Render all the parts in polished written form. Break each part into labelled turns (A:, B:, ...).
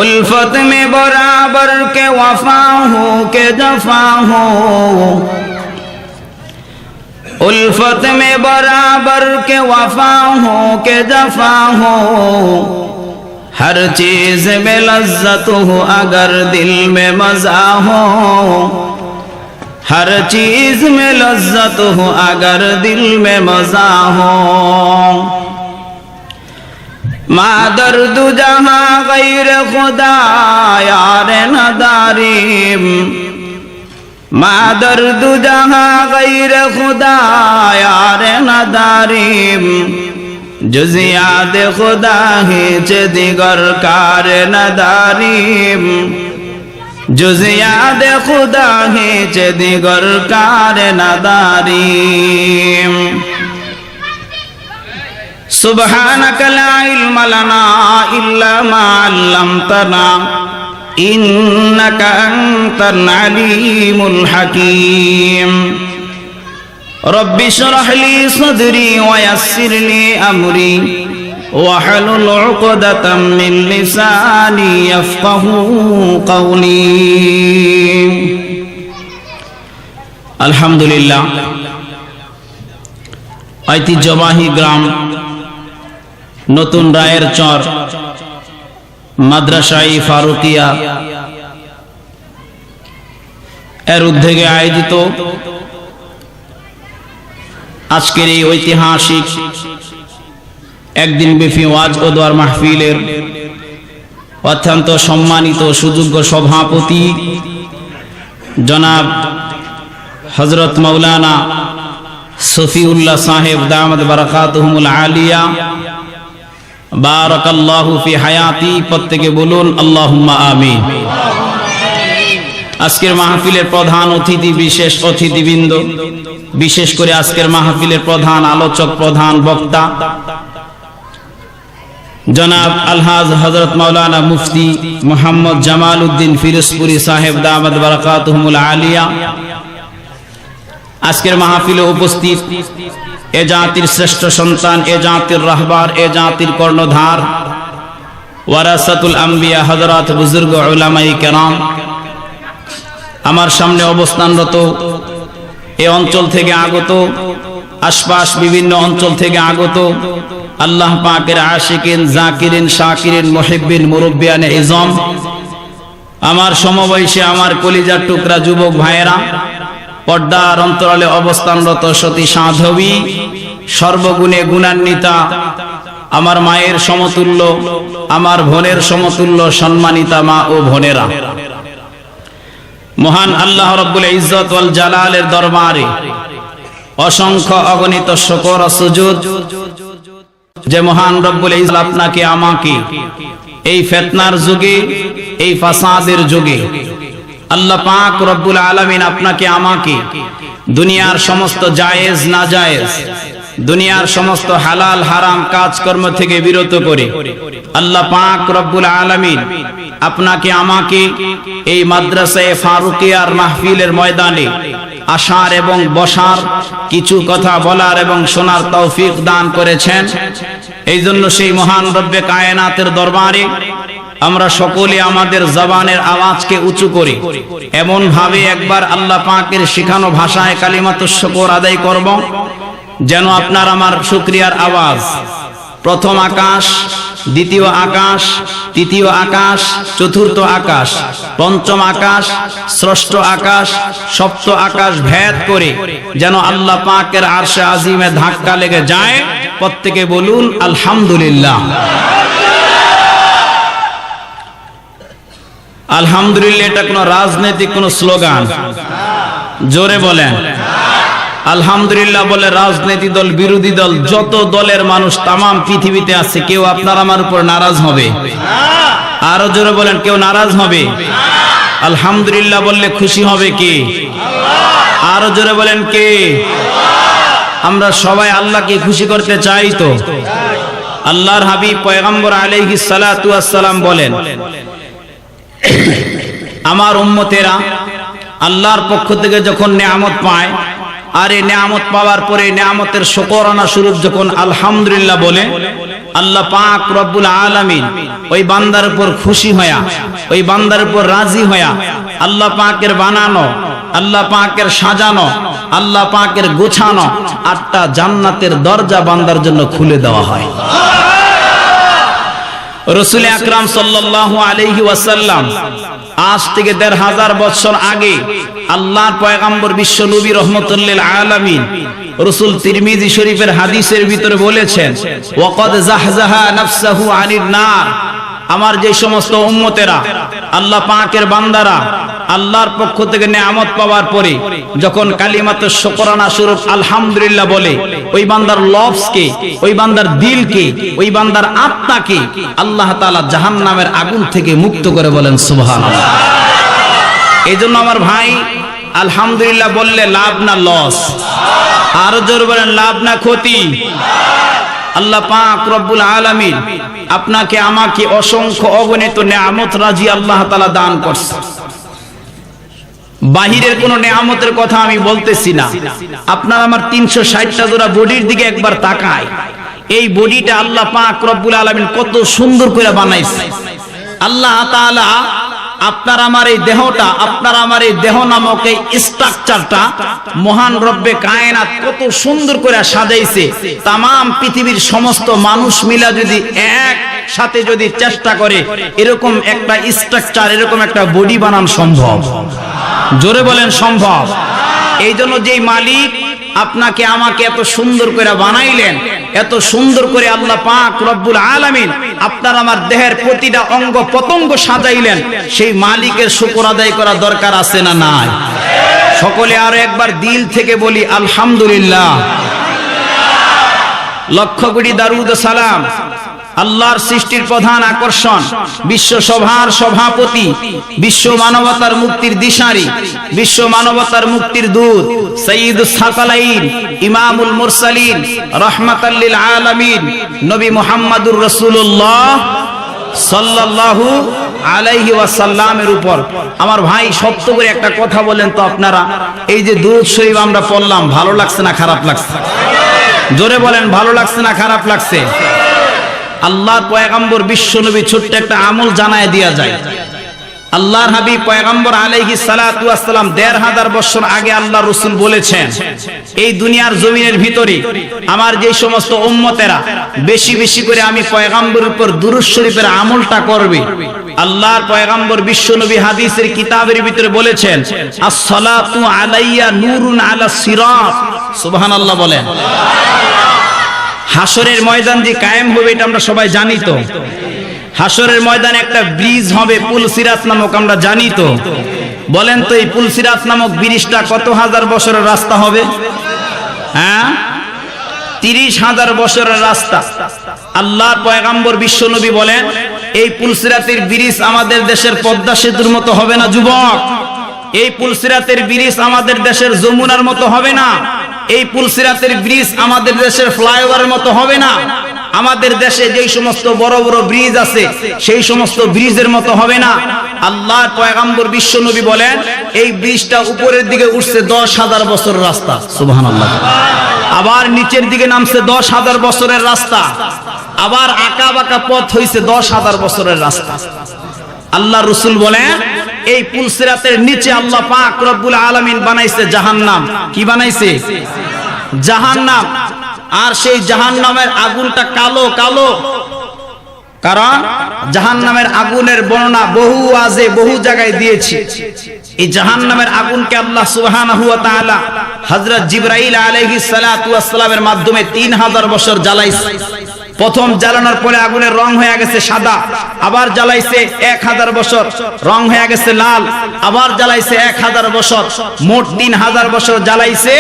A: उल्फत में बराबर के वफा हो के जफा हो, उल्फत में बराबर के वफा हो के जफा हो, हर चीज में लज्जत हो अगर दिल में मजा हो, हर चीज में लज्जत हो अगर दिल में मजा हो। मा दर्द जहां गैर खुदा यार नदारिम, मा दर्द जहां गैर खुदा यार नदारिम, जुज़ याद खुदा हिच दिगर कार नदारिम, जुज़ याद खुदा हिच दिगर कार नदारिम। सुब्हानक ला इल्म लना इल्ला मा अल्लमतना इन्नका अंतल अलीमुल हकीम। रब्बि इश्रह ली सदरी व यस्सिर ली अमरी वहलुल उक़दतम मिन लिसानी यफ़क़हू क़ौली। अल्हम्दुलिल्लाह, ऐतिह्यबाही ग्राम नतून राয়ের চর মাদ্রাসায়ে ফারুকিয়া এর উদ্যোগে আয়োজিত আজকের এই ঐতিহাসিক একদিন ব্যাপী ওয়াজ ও দোয়ার মাহফিলের অত্যন্ত সম্মানিত সুযোগ্য সভাপতি জনাব হযরত মাওলানা সফিউল্লাহ সাহেব দামাত বারাকাতুহুমুল আলিয়া, বারাকাল্লাহু ফি হায়াতি। প্রত্যেকে বলুন আল্লাহুম্মা আমিন। আজকের মাহফিলের প্রধান অতিথি, বিশেষ অতিথিবৃন্দ, বিশেষ করে আজকের মাহফিলের প্রধান আলোচক, প্রধান বক্তা জনাব আলহাজ হযরত মাওলানা মুফতি মুহাম্মদ জামাল উদ্দিন ফিরোজপুরি সাহেব দামাত বারাকাতুহুমুল আলিয়া। আজকের মাহফিলে উপস্থিত এ জাতির শ্রেষ্ঠ সন্তান, এ জাতির রাহবার, এ জাতির কর্ণধার, ওয়ারাসাতুল আম্বিয়া হযরত বুজুর্গ উলামায়ে কেরাম, আমার সামনে অবস্থানরত এই অঞ্চল থেকে আগত, আশপাশ বিভিন্ন অঞ্চল থেকে আগত আল্লাহ পাকের আশিকিন, জাকিরিন, শাকিরিন, মুহিব্বিন, মুরব্বিয়ানে ইজম, আমার সমবয়সী, আমার কলিজার টুকরা যুবক ভাইয়েরা, পর্দার অন্তরালে অবস্থানরত সতী সাধবী, সর্বগুণে গুণান্বিতা, আমার মায়ের সমতুল্য, আমার বোনের সমতুল্য সম্মানিতা মা ও বোনেরা, মহান আল্লাহ রাব্বুল ইজ্জত ওয়াল জালালের দরবারে অসংখ্য অগণিত শুকর ও সুজুদ যে মহান রব্বুল ইজ্জত আপনাকে আমাকে এই ফিতনার যুগে, এই ফাসাদের যুগে আল্লাহ পাক রব্বুল আলামিন আপনাকে আমাকে দুনিয়ার সমস্ত জায়েজ নাজায়েজ, দুনিয়ার সমস্ত হালাল হারাম কাজকর্ম থেকে বিরত করে আল্লাহ পাক রব্বুল আলামিন আপনাকে আমাকে এই মাদ্রাসায়ে ফারুকিয়ার মাহফিলের ময়দানে আসার এবং বসার, কিছু কথা বলার এবং শোনার তৌফিক দান করেছেন। এই জন্য সেই মহান রব্বে কায়নাতের দরবারে আমরা সকলে আমাদের জবানের আওয়াজকে উঁচু করে এমন ভাবে একবার আল্লাহ পাকের শিখানো ভাষায় কালিমাতুশ শুকর আদায় করব, যেন আপনার আমার শুকরিয়ার আওয়াজ প্রথম আকাশ, দ্বিতীয় আকাশ, তৃতীয় আকাশ, চতুর্থ আকাশ, পঞ্চম আকাশ, ষষ্ঠ আকাশ, সপ্ত আকাশ ভেদ করে যেন আল্লাহ পাকের আরশে আজিমে ধাক্কা লেগে যায়। প্রত্যেকে বলুন আলহামদুলিল্লাহ। আলহামদুলিল্লাহ এটা কোনো রাজনৈতিক কোনো স্লোগান? জোরে বলেন। আলহামদুলিল্লাহ বলে রাজনীতি দল, বিরোধী দল, যত দলের মানুষ তাম পৃথিবীতে আছে, কেউ আপনার আমার উপর নারাজ হবে? আরো জোরে বলেন, কেউ নারাজ হবে? আলহামদুলিল্লাহ বললে খুশি হবে কে? আরো জোরে বলেন কে? আমরা সবাই আল্লাহকে খুশি করতে চাই তো? আল্লাহর হাবিব পয়গম্বর আলাইহিস সালাতু ওয়াস সালাম বলেন, আমার উম্মতেরা আল্লাহর পক্ষ থেকে যখন নিয়ামত পায় আর এই নিয়ামত পাওয়ার পরে নিয়ামতের শুকরানা স্বরূপ যখন আলহামদুলিল্লাহ বলে, আল্লাহ পাক রব্বুল আলামিন ওই বান্দার উপর খুশি হয়া, ওই বান্দার উপর রাজি হয়া আল্লাহ পাকের বানানো, আল্লাহ পাকের সাজানো, আল্লাহ পাকের গোছানো 8টা জান্নাতের দরজা বান্দার জন্য খুলে দেওয়া হয়। রাসূল আকরাম সাল্লাল্লাহু আলাইহি ওয়াসাল্লাম আজ থেকে 1500 বছর আগে আল্লাহর পয়গম্বর বিশ্ব নবী রাহমাতুল লিল আলামিন রাসূল তিরমিজি শরীফের হাদিসের ভিতরে বলেছেন, ওয়াকাদ জাহজাহা নাফসাহু আনিন নার, আমার যে সমস্ত উম্মতেরা আল্লাহ পাকের বান্দারা আল্লাহর পক্ষ থেকে নিয়ামত পাওয়ার পরে যখন কালিমাতে শুকরানা স্বরূপ আলহামদুলিল্লাহ বলে, ওই বান্দার লফজকে, ওই বান্দার দিলকে, ওই বান্দার আত্মাকে আল্লাহ তাআলা জাহান্নামের আগুন থেকে মুক্ত করে বলেন সুবহানাল্লাহ। এইজন্য আমার ভাই আলহামদুলিল্লাহ বললে লাভ না লস? আরো জোর বলেন লাভ না ক্ষতি? আল্লাহ পাক রব্বুল আলামিন আপনাকে আমাকে অসংখ্য অগণিত নিয়ামত রাজি আল্লাহ তাআলা দান করছে। বাহিরের কোন নিয়ামতের কথা আমি বলতেছি না। আপনার আমার 360টা জোড়া বডির দিকে একবার তাকায়, এই বডিটা আল্লাহ পাক রব্বুল আলামিন কত সুন্দর করে বানাইছে। আল্লাহ তাআলা আপনার আমার এই দেহটা, আপনার আমার এই দেহ নামক এই স্ট্রাকচারটা মহান রব্বে কায়নাত কত সুন্দর করে সাজাইছে। তামাম পৃথিবীর সমস্ত মানুষ মিলা যদি একসাথে যদি চেষ্টা করে এরকম একটা স্ট্রাকচার, এরকম একটা বডি বানানো সম্ভব? জোরে বলেন সম্ভব? এই জন্য যেই মালিক আপনাকে আমাকে এত সুন্দর করে বানাইলেন, এত সুন্দর করে আল্লাহ পাক রব্বুল আলামিন আপনার আমার দেহের প্রতিটা অঙ্গ পতঙ্গ সাজাইলেন, সেই মালিকের শুকর আদায় করা দরকার আছে না নাই? সকলে আরো একবার দিল থেকে বলি আলহামদুলিল্লাহ। লক্ষ কোটি দারুদ ও সালাম আল্লাহর সৃষ্টির প্রধান আকর্ষণ, বিশ্ব সভার সভাপতি, বিশ্ব মানবতার মুক্তির দিশারি, বিশ্ব মানবতার মুক্তির দূত, সাইয়্যিদুস সাকালাইন, ইমামুল মুরসালিন, রাহমাতাল লিল আলামিন, নবী মুহাম্মদুর রাসূলুল্লাহ সাল্লাল্লাহু আলাইহি ওয়াসাল্লামের উপর আমার ভাই সত্য করে একটা কথা বলেন তো, আপনারা এই যে দুরূদ শরীফ আমরা পড়লাম, ভালো লাগছে না খারাপ লাগছে? জোরে বলেন, ভালো লাগছে না খারাপ লাগছে? আল্লাহর পয়গম্বর বিশ্ব নবী ছোট্ট একটা আমল জানায় দেয়া যায়। আল্লাহর হাবিব পয়গম্বর আলাইহিস সালাতু ওয়াস সালাম 1500 বছর আগে আল্লাহর রাসূল বলেছেন, এই দুনিয়ার জমিনের ভিতরে আমার যে সমস্ত উম্মতেরা বেশি বেশি করে আমি পয়গম্বরের উপর দুরূদ শরীফের আমলটা করবে, আল্লাহর পয়গম্বর বিশ্ব নবী হাদিসের কিতাবের ভিতরে বলেছেন, আস-সালাতু আলাইয়া নূরুন আলাস সিরাত। সুবহানাল্লাহ বলেন। হাসরের ময়দান যে কায়েম হবে এটা আমরা সবাই জানি তো। হাসরের ময়দানে একটা ব্রিজ হবে পুলসিরাত নামক, আমরা জানি তো। বলেন তো এই পুলসিরাত নামক ব্রিজটা কত হাজার বছরের রাস্তা হবে? হ্যাঁ, 30,000 বছরের রাস্তা। আল্লাহর পয়গম্বর বিশ্ব নবী বলেন, এই পুলসিরাতের ব্রিজ আমাদের দেশের পদ্মা সেতুর মতো হবে না যুবক। এই পুলসিরাতের ব্রিজ আমাদের দেশের যমুনার মতো হবে না। এই পুলসিরাতের ব্রিজ আমাদের দেশের ফ্লাইওভারের মতো হবে না। আমাদের দেশে যেই সমস্ত বড় বড় ব্রিজ আছে সেই সমস্ত ব্রিজের মতো হবে না। আল্লাহর পয়গম্বর বিশ্ব নবী বলেন, এই ব্রিজটা উপরের দিকে উঠছে 10,000 বছরের রাস্তা। সুবহানাল্লাহ। আবার নিচের দিকে নামছে 10,000 বছরের রাস্তা। আবার আঁকা বাঁকা পথ হইছে 10,000 বছরের রাস্তা। আল্লাহ রাসূল বলেন, এই পুলসিরাতের নিচে আল্লাহ পাক রব্বুল আলামিন বানাইছে জাহান্নাম। কি বানাইছে? জাহান্নাম। আর সেই জাহান্নামের আগুনটা কালো কালো, কারণ জাহান্নামের আগুনের বর্ণনা বহু আজে বহু জায়গায় দিয়েছি। এই জাহান্নামের আগুনকে আল্লাহ সুবহানাহু ওয়া তাআলা হযরত জিবরাইল আলাইহিস সালাতু ওয়াস সালামের মাধ্যমে 3000 বছর জ্বালাইছে। প্রথম জ্বালানোর পরে আগুনের রং হয়ে গেছে সাদা, আবার জ্বালাইছে 1000 বছর, রং হয়ে গেছে লাল, আবার জ্বালাইছে 1000 বছর, মোট 3000 বছর জ্বালাইছে।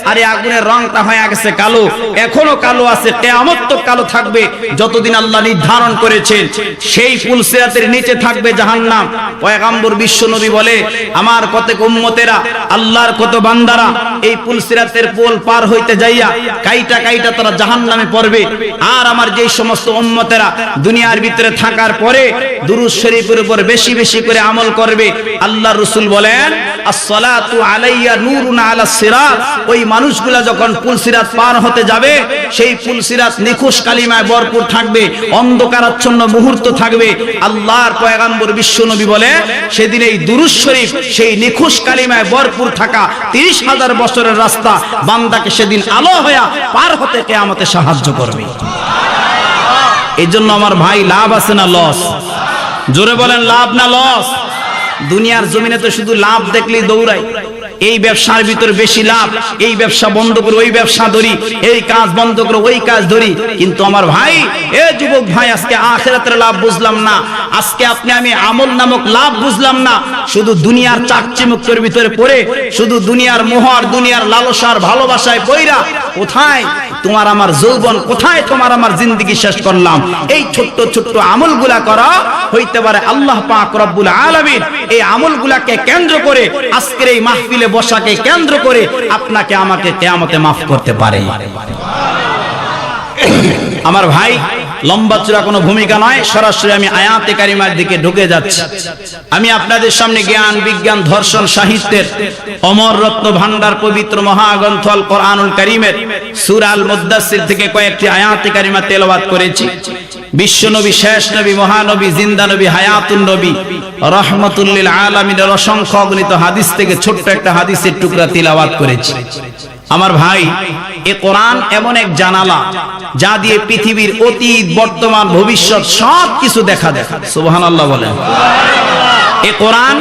A: আর এই আগুনের রংটা হয়ে গেছে কালো, এখনো কালো আছে, কিয়ামত তক কালো থাকবে যতদিন আল্লাহ নির্ধারণ করেছেন। সেই পুলসিরাতের নিচে থাকবে জাহান্নাম। পয়গম্বর বিশ্ব নবী বলে, আমার কত উম্মতেরা, আল্লাহর কত বান্দারা এই পুলসিরাতের পোল পার হইতে যাইয়া কাইটা কাইটা তারা জাহান্নামে পড়বে। আর আমার যে সমস্ত উম্মতেরা দুনিয়ার ভিতরে থাকার পরে দুরূদ শরীফের উপর বেশি বেশি করে আমল করবে, আল্লাহর রাসূল বলেন আসসালাতু আলাইয়া নূরুন আলাস সিরাত, ওই মানুষগুলা যখন পুলসিরাত পার হতে যাবে সেই পুলসিরাত নিখুঁত কালিমায় ভরপুর থাকবে, অন্ধকারাচ্ছন্ন মুহূর্ত থাকবে। আল্লাহর পয়গম্বর বিশ্বনবী বলে সেদিন এই দুরূদ শরীফ সেই নিখুঁত কালিমায় ভরপুর থাকা 30,000 বছরের রাস্তা বান্দাকে সেদিন আলো হয়ে পার হতে কিয়ামতে সাহায্য করবে। এই জন্য আমার ভাই, লাভ আছে না লস? জোরে বলেন, লাভ না লস? দুনিয়ার জমিনে তো শুধু লাভ দেখলেই দৌড়াই, এই ব্যবসার ভিতরে বেশি লাভ, এই ব্যবসা বন্ধ করে ওই ব্যবসা ধরি, এই কাজ বন্ধ করে ওই কাজ ধরি। কিন্তু আমার ভাই, এ যুবক ভাই, আজকে আখিরাতের লাভ বুঝলাম না, আজকে আপনি আমি আমল নামক লাভ বুঝলাম না। শুধু দুনিয়ার চাকচিমুক্তের ভিতরে পড়ে, শুধু দুনিয়ার মোহর, দুনিয়ার লালসার ভালোবাসায় পইরা কোথায় তোমার আমার যৌবন, কোথায় তোমার আমার জিন্দেগি শেষ করলাম। এই ছোট্ট ছোট্ট আমলগুলা করা হইতে পারে আল্লাহ পাক রব্বুল আলামিন এই আমলগুলাকে কেন্দ্র করে, আজকের এই মাহফিলে বসাকে কেন্দ্র করে আপনাকে আমাকে কিয়ামতে মাফ করতে পারে। আমার ভাই, লম্বা চূড়া কোনো ভূমিকা নয়, সরাসরি আমি আয়াতে কারিমার দিকে ঢুকে যাচ্ছি। আমি আপনাদের সামনে জ্ঞান, বিজ্ঞান, দর্শন, সাহিত্যের অমর রত্ন ভান্ডার পবিত্র মহাগ্রন্থ আল কোরআনুল কারীমের সূরা আল মুদ্দাসসির থেকে কয়েকটি আয়াতে কারিমা তেলাওয়াত করেছি। বিশ্বনবী, শেষ নবী, মহানবী, জিন্দা নবী, হায়াতুন নবী, রহমাতুল লিল আলামিনের অসংখ্য অগণিত হাদিস থেকে ছোট্ট একটা হাদিসের টুকরা তিলাওয়াত করেছি। আমার ভাই, এই কোরআন এমন এক জানালা যা দিয়ে পৃথিবীর অতীত, বর্তমান, ভবিষ্যৎ সব কিছু দেখা যায়। সুবহানাল্লাহ বলেন। এই কোরআন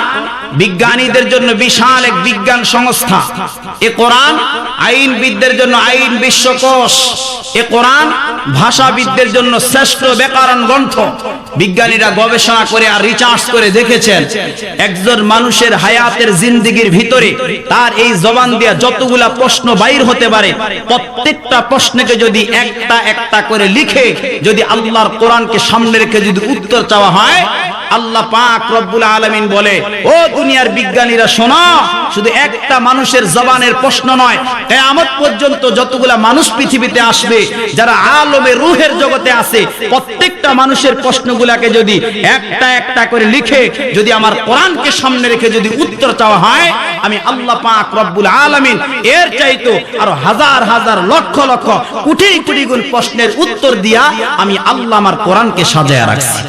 A: বিজ্ঞানীদের জন্য বিশাল এক বিজ্ঞান সংস্থা। এই কোরআন আইনবিদদের জন্য আইন বিশ্বকোষ। এই কোরআন ভাষাবিদদের জন্য শ্রেষ্ঠ ব্যাকরণ গ্রন্থ। বিজ্ঞানীরা গবেষণা করে আর রিসার্চ করে দেখেছেন, একজন মানুষের হায়াতের জিন্দেগির ভিতরে তার এই জবান দিয়ে যতগুলা প্রশ্ন বাইর হতে পারে, প্রত্যেকটা প্রশ্নকে যদি একটা একটা করে লিখে যদি আল্লাহর কোরআনকে সামনে রেখে যদি উত্তর চাওয়া হয়, আল্লাহ পাক রব্বুল আলামিন বলে, ও দুনিয়ার বিজ্ঞানীরা শোনো, শুধু একটা মানুষের জবানের প্রশ্ন নয়, কিয়ামত পর্যন্ত যতগুলা মানুষ পৃথিবীতে আসবে, যারা আলমে রূহের জগতে আছে, প্রত্যেকটা মানুষের প্রশ্নগুলাকে যদি একটা একটা করে লিখে যদি আমার কোরআনকে সামনে রেখে যদি উত্তর চাওয়া হয়, আমি আল্লাহ পাক রব্বুল আলামিন এর চাইতো আরো হাজার হাজার লক্ষ লক্ষ কোটি কোটি গুণ প্রশ্নের উত্তর দিয়া আমি আল্লাহ আমার কোরআনকে সাজায়া রাখছি।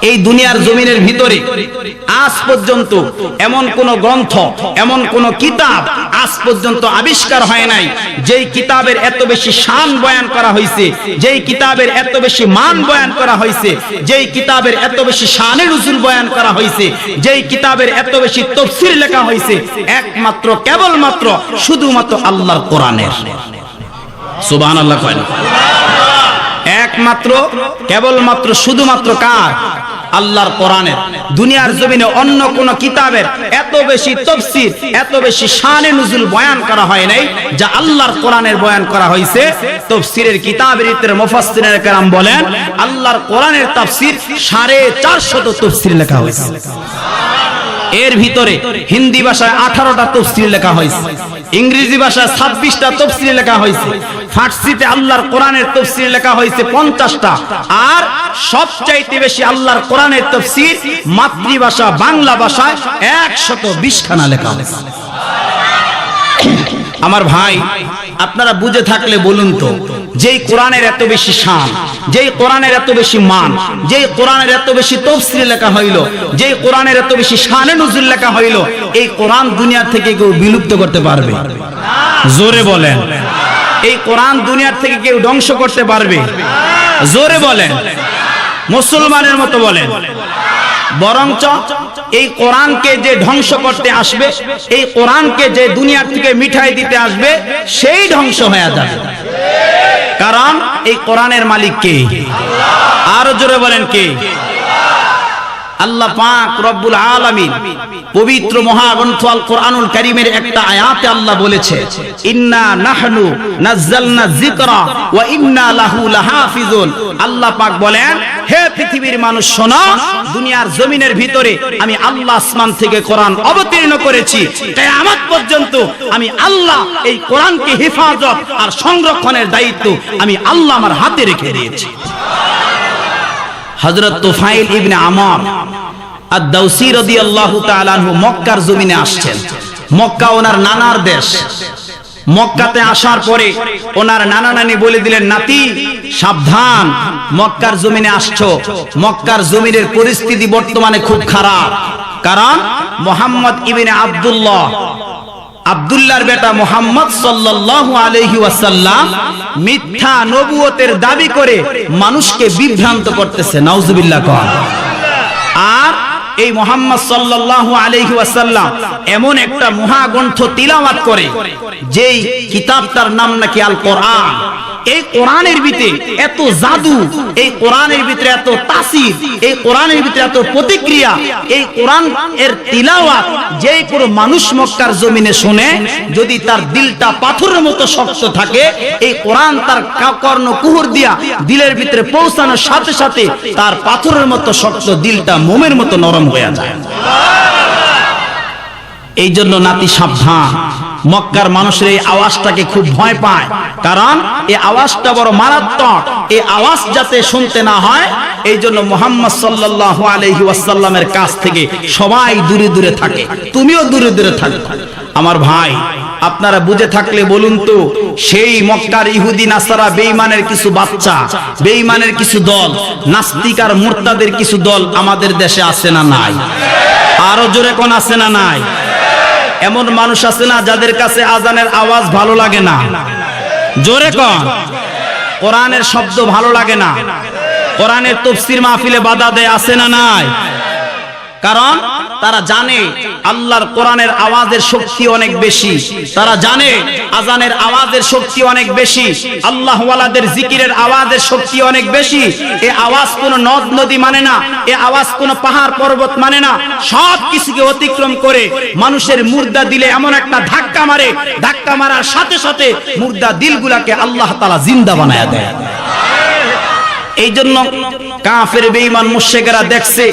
A: এই দুনিয়ার জমিনের ভিতরে আজ পর্যন্ত এমন কোন গ্রন্থ, এমন কোন কিতাব আজ পর্যন্ত আবিষ্কার হয় নাই যেই কিতাবের এত বেশি শান বয়ান করা হয়েছে, যেই কিতাবের এত বেশি মান বয়ান করা হয়েছে, যেই কিতাবের এত বেশি শানে নুজুল বয়ান করা হয়েছে, যেই কিতাবের এত বেশি তাফসীর লেখা হয়েছে, একমাত্র কেবলমাত্র শুধুমাত্র আল্লাহর কোরআনের। সুবহানাল্লাহ কয় না? একমাত্র কেবলমাত্র শুধুমাত্র কার? আল্লাহর কোরআনের। দুনিয়ার জমিনে অন্য কোন কিতাবের এত বেশি তাফসীর, এত বেশি শানে নুজুল বয়ান করা হয় নাই যা আল্লাহর কোরআনের বয়ান করা হয়েছে। তাফসীরের কিতাবের ভিতরে মুফাসসিরিনে কেরাম বলেন, আল্লাহর কোরআনের তাফসীর 450 তাফসীর লেখা হয়েছে। এর ভিতরে হিন্দি ভাষায় 18টা তাফসীর লেখা হয়েছে, ইংরেজি ভাষায় 26টা তাফসীর লেখা হয়েছে, ফার্সিতে আল্লাহর কোরআনের তাফসীর লেখা হয়েছে 50টা, আর সবচাইতে বেশি আল্লাহর কোরআনের তাফসীর মাতৃভাষা বাংলা ভাষায় 120 খানা লেখা হয়েছে। আমার ভাই, আপনারা বুঝে থাকলে বলুন তো, যেই কোরআনের এত বেশি শান, যেই কোরআনের এত বেশি মান, যেই কোরআনের এত বেশি তাফসীর লেখা হইল, যেই কোরআনের এত বেশি শানে নুজুল লেখা হইল, এই কোরআন দুনিয়া থেকে কেউ বিলুপ্ত করতে পারবে? জোরে বলেন। এই কোরআন দুনিয়ার থেকে কেউ ধ্বংস করতে পারবে? জোরে বলেন। মুসলমানের মতো বলেন। বরঞ্চ এই কোরআনকে যে ধ্বংস করতে আসবে, এই কোরআনকে যে দুনিয়ার থেকে মিঠাই দিতে আসবে, সেই ধ্বংস হয়ে যাবে। কারণ এই কোরআনের মালিক কে? আরো জোরে বলেন কে? আল্লাহ পাক রব্বুল আলামিন পবিত্র মহাগ্রন্থ আল কোরআনুল কারীমের একটা আয়াতে আল্লাহ বলেছে, ইন্না নাহনু নাযালনা যিকরা ওয়া ইন্না লাহু লাহাফিজুন। আল্লাহ পাক বলেন, হে পৃথিবীর মানুষ শোনো, দুনিয়ার জমিনের ভিতরে আমি আল্লাহ আসমান থেকে কোরআন অবতীর্ণ করেছি, কিয়ামত পর্যন্ত আমি আল্লাহ এই কোরআনকে হেফাজত আর সংরক্ষণের দায়িত্ব আমি আল্লাহ আমার হাতে রেখে দিয়েছি। হযরত তুফাইল ইবনে আমর আদ-দাউসী রাদিয়াল্লাহু তাআলা আনহু মক্কার জমিনে আসছেন। মক্কা ওনার নানার দেশ। মক্কাতে আসার পরে ওনার নানা নানি বলে দিলেন, নাতি সাবধান, মক্কার জমিনে আসছো, মক্কার জমিনের পরিস্থিতি বর্তমানে খুব খারাপ। কারণ মুহাম্মদ ইবনে আব্দুল্লাহর বেটা মুহাম্মদ সাল্লাল্লাহু আলাইহি ওয়াসাল্লাম মিথ্যা নবুয়তের দাবি করে মানুষকে বিভ্রান্ত করতেছে। নাউজুবিল্লাহ কন। আর এই মুহাম্মদ সাল্লাল্লাহু আলাইহি ওয়াসাল্লাম এমন একটা মহাগ্রন্থ তিলাওয়াত করে, যেই কিতাবটার নাম নাকি আল কোরআন। এই কোরআনের ভিতরে এত জাদু, এই কোরআনের ভিতরে এত তাসির, এই কোরআনের ভিতরে এত প্রতিক্রিয়া, এই কোরআন এর তিলাওয়াত যেই কোনো মানুষ মক্কার জমিনে শুনে, যদি তার দিলটা পাথরের মতো শক্ত থাকে, এই কোরআন তার কর্ণ কুহুর দিয়া দিলের ভিতরে পৌঁছানোর সাথে সাথে তার পাথরের মতো শক্ত দিলটা মোমের মতো নরম হয়ে যায়। এই জন্য নাতি সাবধান, মক্কার মানুষের এই আওয়াজটাকে খুব ভয় পায়, কারণ এই আওয়াজটা বড় মারাত্মক। এই আওয়াজ যাতে শুনতে না হয়, এই জন্য মুহাম্মদ সাল্লাল্লাহু আলাইহি ওয়াসাল্লামের কাছ থেকে সবাই দূরে দূরে থাকে, তুমিও দূরে দূরে থাকো। আমার ভাই, আপনারা বুঝে থাকলে বলুন তো, সেই মক্কার ইহুদি নাসারা বেঈমানের কিছু বাচ্চা, বেঈমানের কিছু দল, নাস্তিক আর মুরতাদের কিছু দল আমাদের দেশে আছে না নাই? আরো জোরে কোন আছে না নাই? এমন মানুষ আছে না যাদের কাছে আজানের আওয়াজ ভালো লাগে না? জোরে কোন। কোরআনের শব্দ ভালো লাগে না, কোরআনের তাফসীর মাহফিলে বাধা দেয়, আছে না নাই? কারণ তারা জানে আল্লাহর কোরআনের আওয়াজের শক্তি অনেক বেশি, তারা জানে আজানের আওয়াজের শক্তি অনেক বেশি, আল্লাহ ওয়ালাদের জিকিরের আওয়াজের শক্তি অনেক বেশি। এই আওয়াজ কোনো নদ নদী মানে না, এই আওয়াজ কোনো পাহাড় পর্বত মানে না, সব কিছুকে অতিক্রম করে মানুষের মুর্দা দিলে এমন একটা ধাক্কা মারে, ধাক্কা মারার সাথে সাথে মুর্দা দিলগুলাকে আল্লাহ তাআলা জিন্দা বানায়া দেয়। এই জন্য কাফের বেঈমান মুশরিকরা দেখছে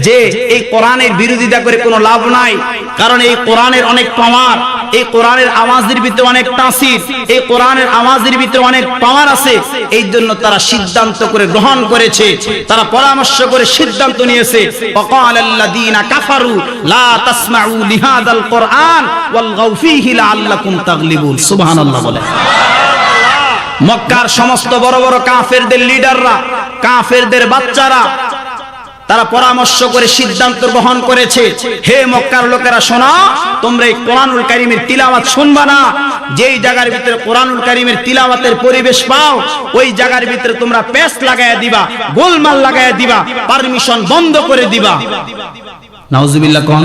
A: যে এই কোরআনের বিরোধিতা করে কোনো লাভ নাই, কারণ এই কোরআনের অনেক পাওয়ার, এই কোরআনের আওয়াজের ভিতরে অনেক তাসির, এই কোরআনের আওয়াজের ভিতরে অনেক পাওয়ার আছে। এই জন্য তারা সিদ্ধান্ত করে গ্রহণ করেছে, তারা পরামর্শ করে সিদ্ধান্ত নিয়েছে, ওয়াকালাল্লাযীনা কাফারু লা তাসমাউ লিহাযাল কোরআন ওয়ালগাউ ফীহি লাআল্লাকুম তাগলিবুন। সুবহানাল্লাহ বলে। মক্কার সমস্ত বড় বড় কাফেরদের লিডাররা, কাফেরদের বাচ্চারা, তারা পরামর্শ করে সিদ্ধান্ত গ্রহণ করেছে, হে মক্কার লোকেরা শোনো, তোমরা এই কোরআনুল কারীমের তিলাওয়াত শুনবা না। যেই জায়গার ভিতরে কোরআনুল কারীমের তিলাওয়াতের পরিবেশ পাও, ওই জায়গার ভিতরে তোমরা পেস্ট লাগায়া দিবা, গোলমাল লাগায়া দিবা, পারমিশন বন্ধ করে দিবা। নাউজুবিল্লাহ কোন।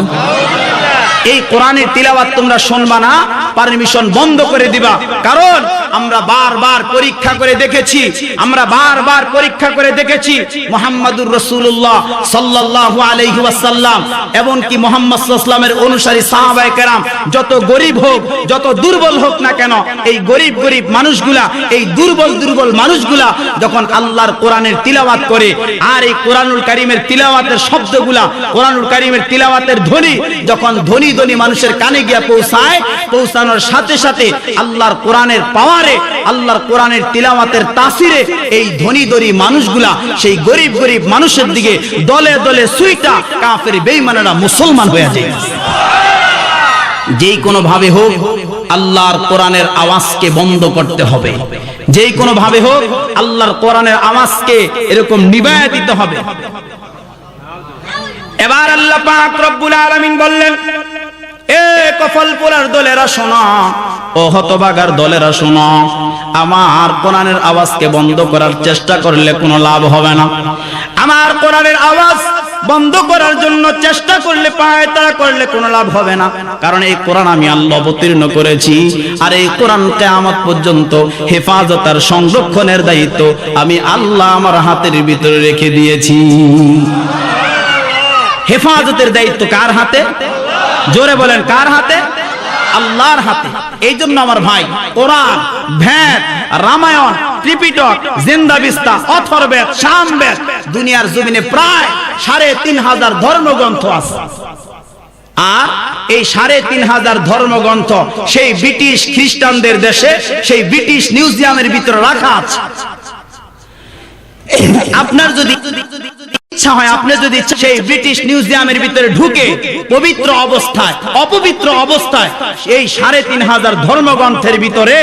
A: এই কোরআনের তিলাওয়াত তোমরা শুনবা না, পারমিশন বন্ধ করে দিবা। কারণ আমরা বারবার পরীক্ষা করে দেখেছি, আমরা বারবার পরীক্ষা করে দেখেছি মুহাম্মাদুর রাসূলুল্লাহ সাল্লাল্লাহু আলাইহি ওয়াসাল্লাম এবং কি মুহাম্মদ সাল্লাল্লাহু আলাইহি ওয়াসাল্লামের অনুসারী সাহাবায়ে কেরাম যত গরীব হোক, যত দুর্বল হোক না কেন, এই গরীব গরীব মানুষগুলা, এই দুর্বল দুর্বল মানুষগুলা যখন আল্লাহর কোরআনের তিলাওয়াত করে, আর এই কোরআনুল কারীমের তিলাওয়াতের শব্দগুলা, কোরআনুল কারীমের তিলাওয়াতের ধ্বনি যখন ধ্বনি ধ্বনি মানুষের কানে গিয়া পৌঁছায়, পৌঁছানোর সাথে সাথে আল্লাহর কোরআনের পাওয়ারে, আল্লাহর কোরআনের তিলাওয়াতের তাসিরে এই ধ্বনি ধ্বনি মানুষগুলা সেই গরীব গরীব মানুষের দিকে দলে দলে সুইটা কাফের বেঈমানেরা মুসলমান হয়ে যায়। যেই কোনো ভাবে হোক আল্লাহর কোরআনের আওয়াজকে বন্ধ করতে হবে, যেই কোনো ভাবে হোক আল্লাহর কোরআনের আওয়াজকে এরকম নিভায়া দিতে হবে। এবার আল্লাহ পাক রব্বুল আলামিন বললেন, এ কফলপুরার দলেরা শোনো, ও হতভাগার দলেরা শোনো, আমার কোরআনের আওয়াজকে বন্ধ করার চেষ্টা করলে কোনো লাভ হবে না। আমার কোরআনের আওয়াজ বন্ধ করার জন্য চেষ্টা করলে, পায়তারা করলে কোনো লাভ হবে না। কারণ এই কোরআন আমি আল্লাহ অবতীর্ণ করেছি, আর এই কোরআন কিয়ামত পর্যন্ত হেফাজত আর সংরক্ষণের দায়িত্ব আমি আল্লাহ আমার হাতের ভিতরে রেখে দিয়েছি। হেফাজতের দায়িত্ব কার হাতে? জোরে বলেন, কার হাতে? আল্লাহর হাতে। এই জন্য আমার ভাই, কোরআন, ভেদ, রামায়ণ, ত্রিপিটক, জিন্দাবিস্তা, অথর্ববেদ, সামবেদ, দুনিয়ার জমিনে প্রায় ৩৫০০ ধর্মগ্রন্থ আছে। আর এই ৩৫০০ ধর্মগ্রন্থ সেই ব্রিটিশ খ্রিস্টানদের দেশে, সেই ব্রিটিশ মিউজিয়ামের ভিতরে রাখা আছে। আপনার যদি ইচ্ছা হয়, আপনি যদি সেই ব্রিটিশ মিউজিয়ামের ভিতরে ঢুকে পবিত্র অবস্থায় অপবিত্র অবস্থায় এই 3500 ধর্মগ্রন্থের ভিতরে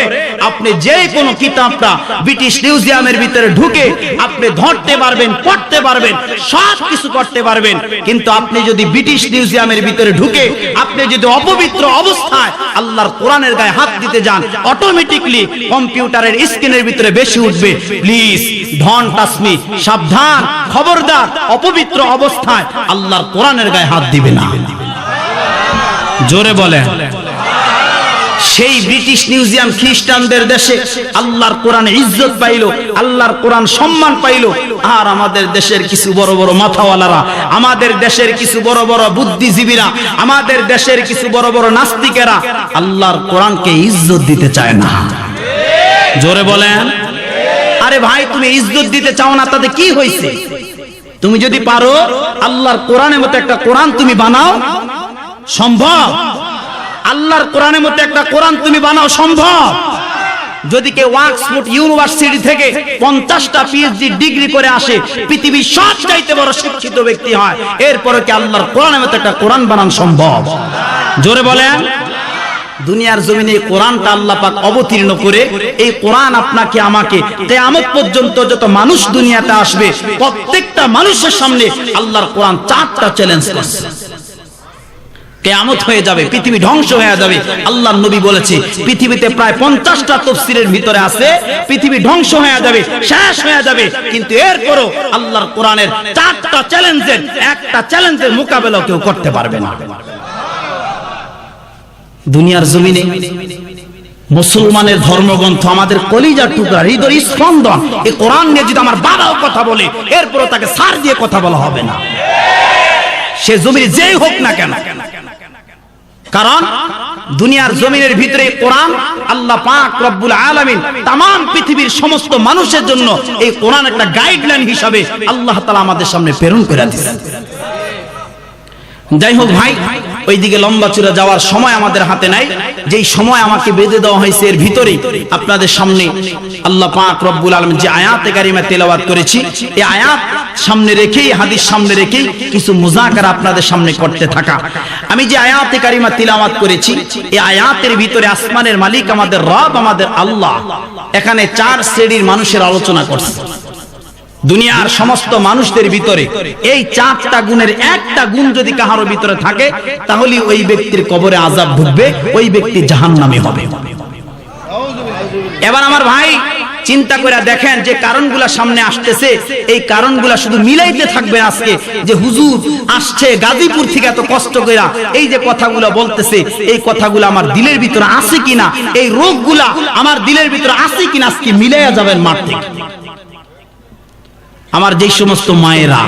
A: আপনি যে কোনো কিতাবটা ব্রিটিশ মিউজিয়ামের ভিতরে ঢুকে আপনি ধরতে পারবেন, পড়তে পারবেন, সব কিছু করতে পারবেন। কিন্তু আপনি যদি ব্রিটিশ মিউজিয়ামের ভিতরে ঢুকে আপনি যদি অপবিত্র অবস্থায় আল্লাহর কোরআনের গায়ে হাত দিতে যান, অটোমেটিকলি কম্পিউটারের স্ক্রিনের ভিতরে বেশি উঠবে, প্লিজ ডোন্ট টাচ মি, সাবধান, খবরদার, অপবিত্র অবস্থায় আল্লাহর কোরআনের গায়ে হাত দিবে না। জোরে বলেন। সেই ব্রিটিশ মিউজিয়াম খ্রিস্টানদের দেশে আল্লাহর কোরআন ইজ্জত পাইল, আল্লাহর কোরআন সম্মান পাইল। আর আমাদের দেশের কিছু বড় বড় মাথাওয়ালারা, আমাদের দেশের কিছু বড় বড় বুদ্ধিজীবীরা, আমাদের দেশের কিছু বড় বড় নাস্তিকেরা আল্লাহর কোরআনকে ইজ্জত দিতে চায় না। জোরে বলেন। আরে ভাই, তুমি ইজ্জত দিতে চাও না তাতে কি হয়েছে? তুমি যদি পারো আল্লাহর কোরআনের মতো একটা কোরআন তুমি বানাও, সম্ভব? আল্লাহর কোরআনের মতো একটা কোরআন তুমি বানাও, সম্ভব? যদি কেউ অক্সফোর্ড ইউনিভার্সিটি থেকে 50টা পিএইচডি ডিগ্রি করে আসে, পৃথিবীর সবচাইতে বড় শিক্ষিত ব্যক্তি হয়, এরপরে কি আল্লাহর কোরআনের মতো একটা কোরআন বানানো সম্ভব? জোরে বলেন। দুনিয়ার জমিনে কোরআনটা আল্লাহ পাক অবতীর্ণ করে এই কোরআন আপনাকে আমাকে কিয়ামত পর্যন্ত যত মানুষ দুনিয়াতে আসবে প্রত্যেকটা মানুষের সামনে আল্লাহর কোরআন 4টা চ্যালেঞ্জ করছে। কিয়ামত হয়ে যাবে, পৃথিবী ধ্বংস হয়ে যাবে। আল্লাহর নবী বলেছে পৃথিবীতে প্রায় 50টা তাফসীরের ভিতরে আছে, পৃথিবী ধ্বংস হয়ে যাবে, শেষ হয়ে যাবে, কিন্তু এরপরও আল্লাহর কোরআনের 4টা চ্যালেঞ্জের একটা চ্যালেঞ্জের মোকাবেলা কেউ করতে পারবে না। দুনিয়ার জমিনে মুসলমানের ধর্মগ্রন্থ আমাদের কলিজার টুকরা, হৃদয় স্পন্দন, এই কোরআন নিয়ে যদি আমার বাবাও কথা বলে এরপরও তাকে সার দিয়ে কথা বলা হবে না, সে জমিনে যেই হোক না কেন। কারণ দুনিয়ার জমিনের ভিতরে কোরআন আল্লাহ পাক রব্বুল আলামিন तमाम পৃথিবীর সমস্ত মানুষের জন্য এই কোরআন একটা গাইডলাইন হিসাবে আল্লাহ তাআলা আমাদের সামনে প্রেরণ করে দিয়েছেন। যাই হোক ভাই, ওইদিকে লম্বা চূড়া যাওয়ার সময় আমাদের হাতে নাই। যেই সময় আমাকে বেঁধে দেওয়া হয়েছে এর ভিতরেই আপনাদের সামনে আল্লাহ পাক রব্বুল আলামিন যে আয়াতে কারিমা তেলাওয়াত করেছি, এই আয়াত সামনে রেখেই, হাদিস সামনে রেখেই কিছু মুযাকারা আপনাদের সামনে করতে থাকা। আমি যে আয়াতে কারিমা তিলাওয়াত করেছি, এই আয়াতের ভিতরে আসমানের মালিক আমাদের রব, আমাদের আল্লাহ এখানে 4 শ্রেণীর মানুষের আলোচনা করছে। দুনিয়ার সমস্ত মানুষদের ভিতরে এই 4টা গুণের একটা গুণ যদি কাহারো ভিতরে থাকে তাহলে ওই ব্যক্তির কবরে আযাব ঢুকবে, ওই ব্যক্তি জাহান্নামী হবে। এবার আমার ভাই চিন্তা করে দেখেন যে কারণগুলো সামনে আসতেছে, এই কারণগুলো শুধু মিলাইতে থাকবে আজকে যে হুজুর আসছে গাজীপুর থেকে এত কষ্ট করে এই যে কথাগুলো বলতেছে, এই কথাগুলো আমার দিলের ভিতরে আছে কিনা, এই রোগগুলা আমার দিলের ভিতরে আছে কিনা আজকে মিলাইয়া যাবেন মাঠ থেকে। আমার যে সমস্ত মায়েরা